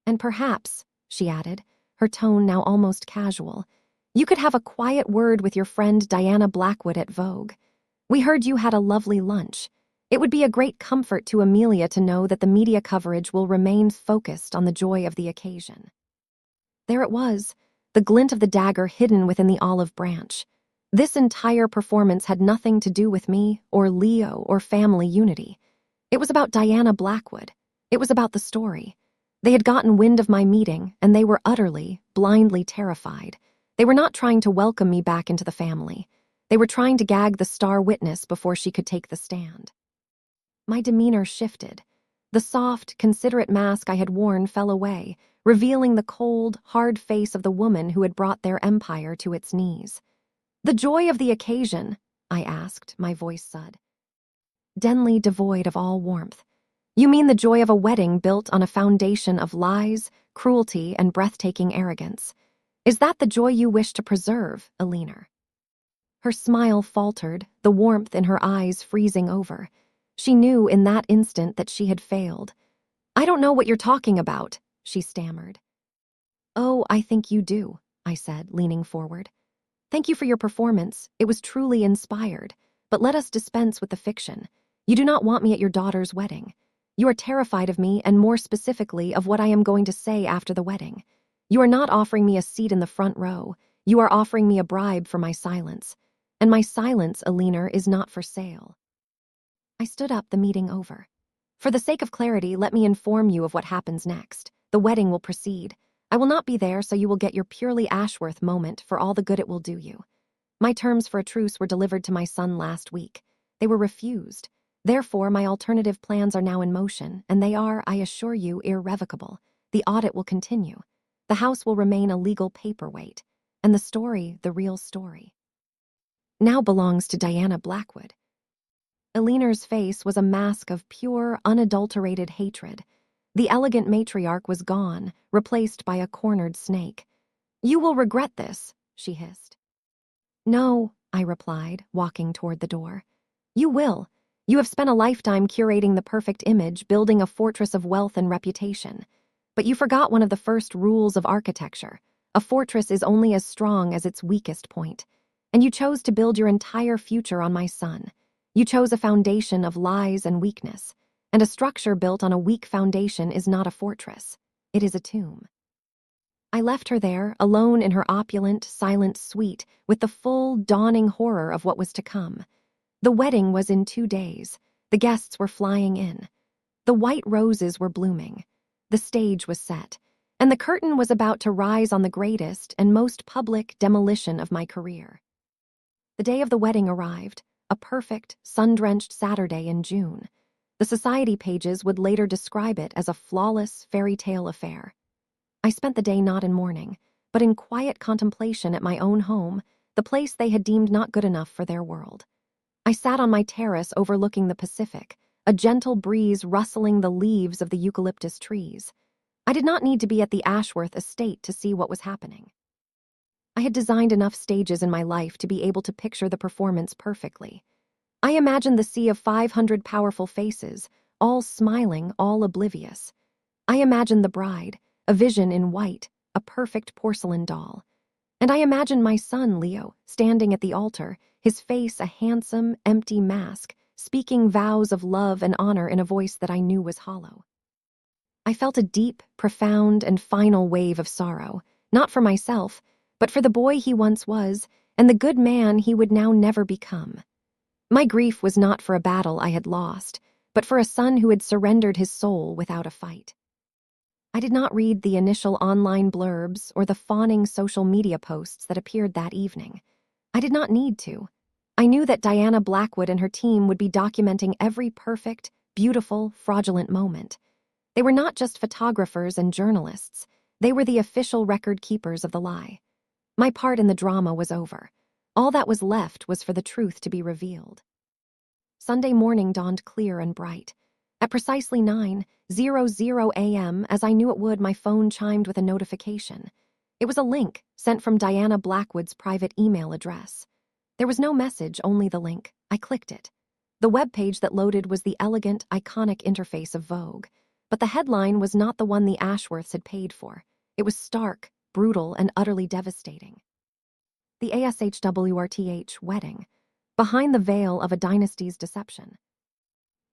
And perhaps," she added, her tone now almost casual, "you could have a quiet word with your friend Diana Blackwood at Vogue. We heard you had a lovely lunch. It would be a great comfort to Amelia to know that the media coverage will remain focused on the joy of the occasion." There it was, the glint of the dagger hidden within the olive branch. This entire performance had nothing to do with me, or Leo, or family unity. It was about Diana Blackwood. It was about the story. They had gotten wind of my meeting, and they were utterly, blindly terrified. They were not trying to welcome me back into the family. They were trying to gag the star witness before she could take the stand. My demeanor shifted. The soft, considerate mask I had worn fell away, revealing the cold, hard face of the woman who had brought their empire to its knees. "The joy of the occasion?" I asked, my voice sud. Denly devoid of all warmth. "You mean the joy of a wedding built on a foundation of lies, cruelty, and breathtaking arrogance. Is that the joy you wish to preserve, Alina?" Her smile faltered, the warmth in her eyes freezing over. She knew in that instant that she had failed. "I don't know what you're talking about," she stammered. "Oh, I think you do," I said, leaning forward. "Thank you for your performance. It was truly inspired. But let us dispense with the fiction. You do not want me at your daughter's wedding. You are terrified of me, and more specifically of what I am going to say after the wedding. You are not offering me a seat in the front row. You are offering me a bribe for my silence. And my silence, Alina, is not for sale." I stood up, the meeting over. "For the sake of clarity, let me inform you of what happens next. The wedding will proceed. I will not be there, so you will get your purely Ashworth moment for all the good it will do you. My terms for a truce were delivered to my son last week. They were refused. Therefore, my alternative plans are now in motion, and they are, I assure you, irrevocable. The audit will continue. The house will remain a legal paperweight. And the story, the real story, now belongs to Diana Blackwood." Alina's face was a mask of pure, unadulterated hatred. The elegant matriarch was gone, replaced by a cornered snake. "You will regret this," she hissed. "No," I replied, walking toward the door. "You will. You have spent a lifetime curating the perfect image, building a fortress of wealth and reputation. But you forgot one of the first rules of architecture. A fortress is only as strong as its weakest point. And you chose to build your entire future on my son. You chose a foundation of lies and weakness. And a structure built on a weak foundation is not a fortress. It is a tomb." I left her there, alone in her opulent, silent suite, with the full, dawning horror of what was to come. The wedding was in 2 days. The guests were flying in. The white roses were blooming. The stage was set. And the curtain was about to rise on the greatest and most public demolition of my career. The day of the wedding arrived, a perfect, sun-drenched Saturday in June. The society pages would later describe it as a flawless fairy tale affair. I spent the day not in mourning, but in quiet contemplation at my own home, the place they had deemed not good enough for their world. I sat on my terrace overlooking the Pacific, a gentle breeze rustling the leaves of the eucalyptus trees. I did not need to be at the Ashworth estate to see what was happening. I had designed enough stages in my life to be able to picture the performance perfectly. I imagined the sea of 500 powerful faces, all smiling, all oblivious. I imagined the bride, a vision in white, a perfect porcelain doll. And I imagined my son, Leo, standing at the altar, his face a handsome, empty mask, speaking vows of love and honor in a voice that I knew was hollow. I felt a deep, profound, and final wave of sorrow, not for myself, but for the boy he once was, and the good man he would now never become. My grief was not for a battle I had lost, but for a son who had surrendered his soul without a fight. I did not read the initial online blurbs or the fawning social media posts that appeared that evening. I did not need to. I knew that Diana Blackwood and her team would be documenting every perfect, beautiful, fraudulent moment. They were not just photographers and journalists. They were the official record keepers of the lie. My part in the drama was over. All that was left was for the truth to be revealed. Sunday morning dawned clear and bright. At precisely 9:00 a.m., as I knew it would, my phone chimed with a notification. It was a link sent from Diana Blackwood's private email address. There was no message, only the link. I clicked it. The web page that loaded was the elegant, iconic interface of Vogue. But the headline was not the one the Ashworths had paid for. It was stark, brutal, and utterly devastating. The ASHWRTH wedding, behind the veil of a dynasty's deception.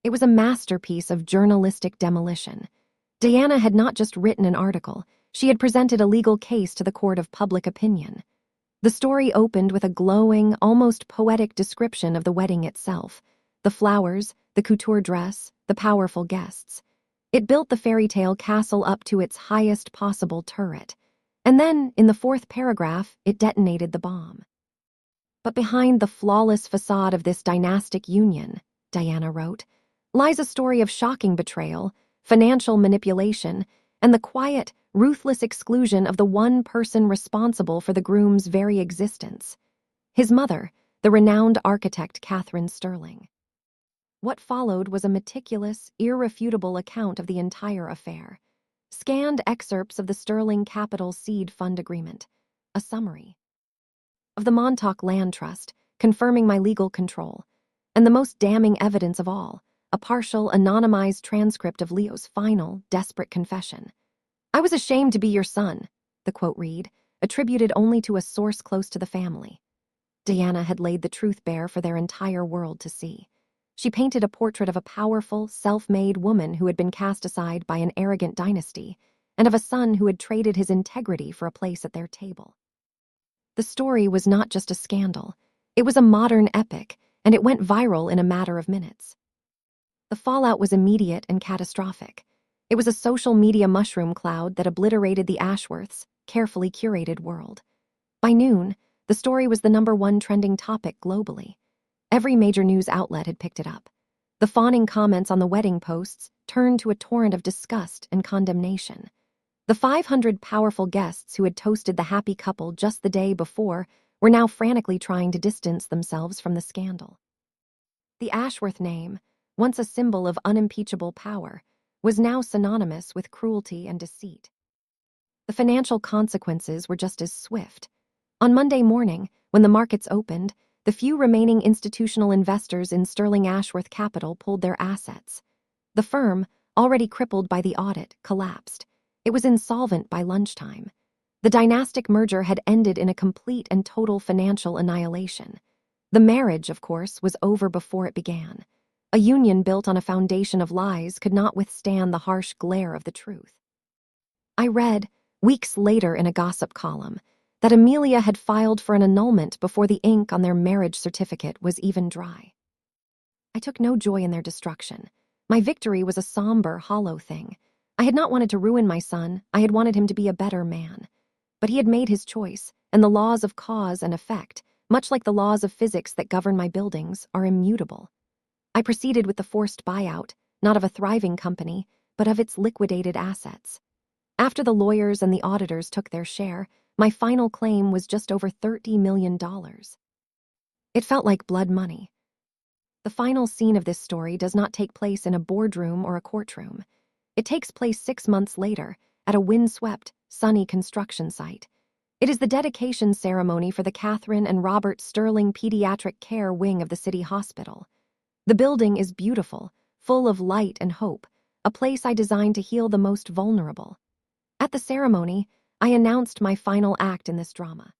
It was a masterpiece of journalistic demolition. Diana had not just written an article, she had presented a legal case to the court of public opinion. The story opened with a glowing, almost poetic description of the wedding itself, the flowers, the couture dress, the powerful guests. It built the fairy tale castle up to its highest possible turret. And then, in the fourth paragraph, it detonated the bomb. But behind the flawless facade of this dynastic union, Diana wrote, lies a story of shocking betrayal, financial manipulation, and the quiet, ruthless exclusion of the one person responsible for the groom's very existence. His mother, the renowned architect Katherine Sterling. What followed was a meticulous, irrefutable account of the entire affair. Scanned excerpts of the Sterling Capital Seed Fund Agreement, a summary of the Montauk Land Trust, confirming my legal control, and the most damning evidence of all, a partial, anonymized transcript of Leo's final, desperate confession. "I was ashamed to be your son," the quote read, attributed only to a source close to the family. Diana had laid the truth bare for their entire world to see. She painted a portrait of a powerful, self-made woman who had been cast aside by an arrogant dynasty, and of a son who had traded his integrity for a place at their table. The story was not just a scandal. It was a modern epic, and it went viral in a matter of minutes. The fallout was immediate and catastrophic. It was a social media mushroom cloud that obliterated the Ashworths' carefully curated world. By noon, the story was the #1 trending topic globally. Every major news outlet had picked it up. The fawning comments on the wedding posts turned to a torrent of disgust and condemnation. The 500 powerful guests who had toasted the happy couple just the day before were now frantically trying to distance themselves from the scandal. The Ashworth name, once a symbol of unimpeachable power, was now synonymous with cruelty and deceit. The financial consequences were just as swift. On Monday morning, when the markets opened, the few remaining institutional investors in Sterling Ashworth Capital pulled their assets. The firm, already crippled by the audit, collapsed. It was insolvent by lunchtime. The dynastic merger had ended in a complete and total financial annihilation. The marriage, of course, was over before it began. A union built on a foundation of lies could not withstand the harsh glare of the truth. I read, weeks later in a gossip column, that Amelia had filed for an annulment before the ink on their marriage certificate was even dry. I took no joy in their destruction. My victory was a somber, hollow thing. I had not wanted to ruin my son, I had wanted him to be a better man. But he had made his choice, and the laws of cause and effect, much like the laws of physics that govern my buildings, are immutable. I proceeded with the forced buyout, not of a thriving company, but of its liquidated assets. After the lawyers and the auditors took their share, my final claim was just over $30 million. It felt like blood money. The final scene of this story does not take place in a boardroom or a courtroom. It takes place 6 months later, at a windswept, sunny construction site. It is the dedication ceremony for the Katherine and Robert Sterling Pediatric Care Wing of the City Hospital. The building is beautiful, full of light and hope, a place I designed to heal the most vulnerable. At the ceremony, I announced my final act in this drama.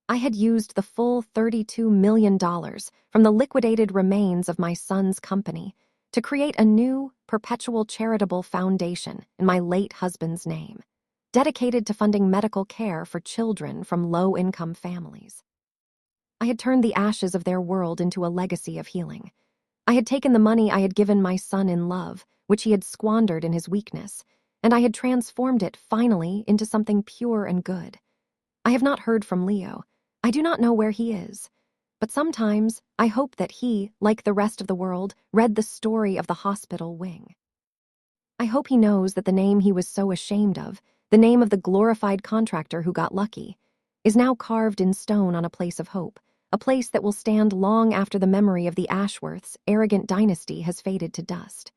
I had used the full $32 million from the liquidated remains of my son's company to create a new, perpetual charitable foundation in my late husband's name, dedicated to funding medical care for children from low-income families. I had turned the ashes of their world into a legacy of healing. I had taken the money I had given my son in love, which he had squandered in his weakness, and I had transformed it finally into something pure and good. I have not heard from Leo. I do not know where he is. But sometimes I hope that he, like the rest of the world, read the story of the hospital wing. I hope he knows that the name he was so ashamed of, the name of the glorified contractor who got lucky, is now carved in stone on a place of hope, a place that will stand long after the memory of the Ashworths' arrogant dynasty has faded to dust.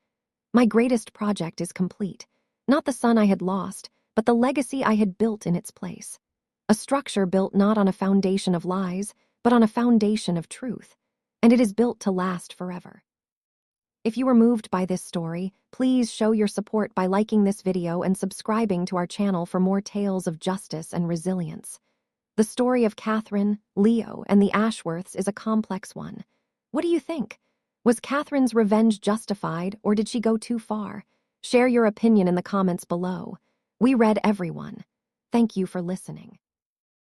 My greatest project is complete, not the son I had lost, but the legacy I had built in its place. A structure built not on a foundation of lies, but on a foundation of truth, and it is built to last forever. If you were moved by this story, please show your support by liking this video and subscribing to our channel for more tales of justice and resilience. The story of Katherine, Leo, and the Ashworths is a complex one. What do you think? Was Katherine's revenge justified, or did she go too far? Share your opinion in the comments below. We read everyone. Thank you for listening.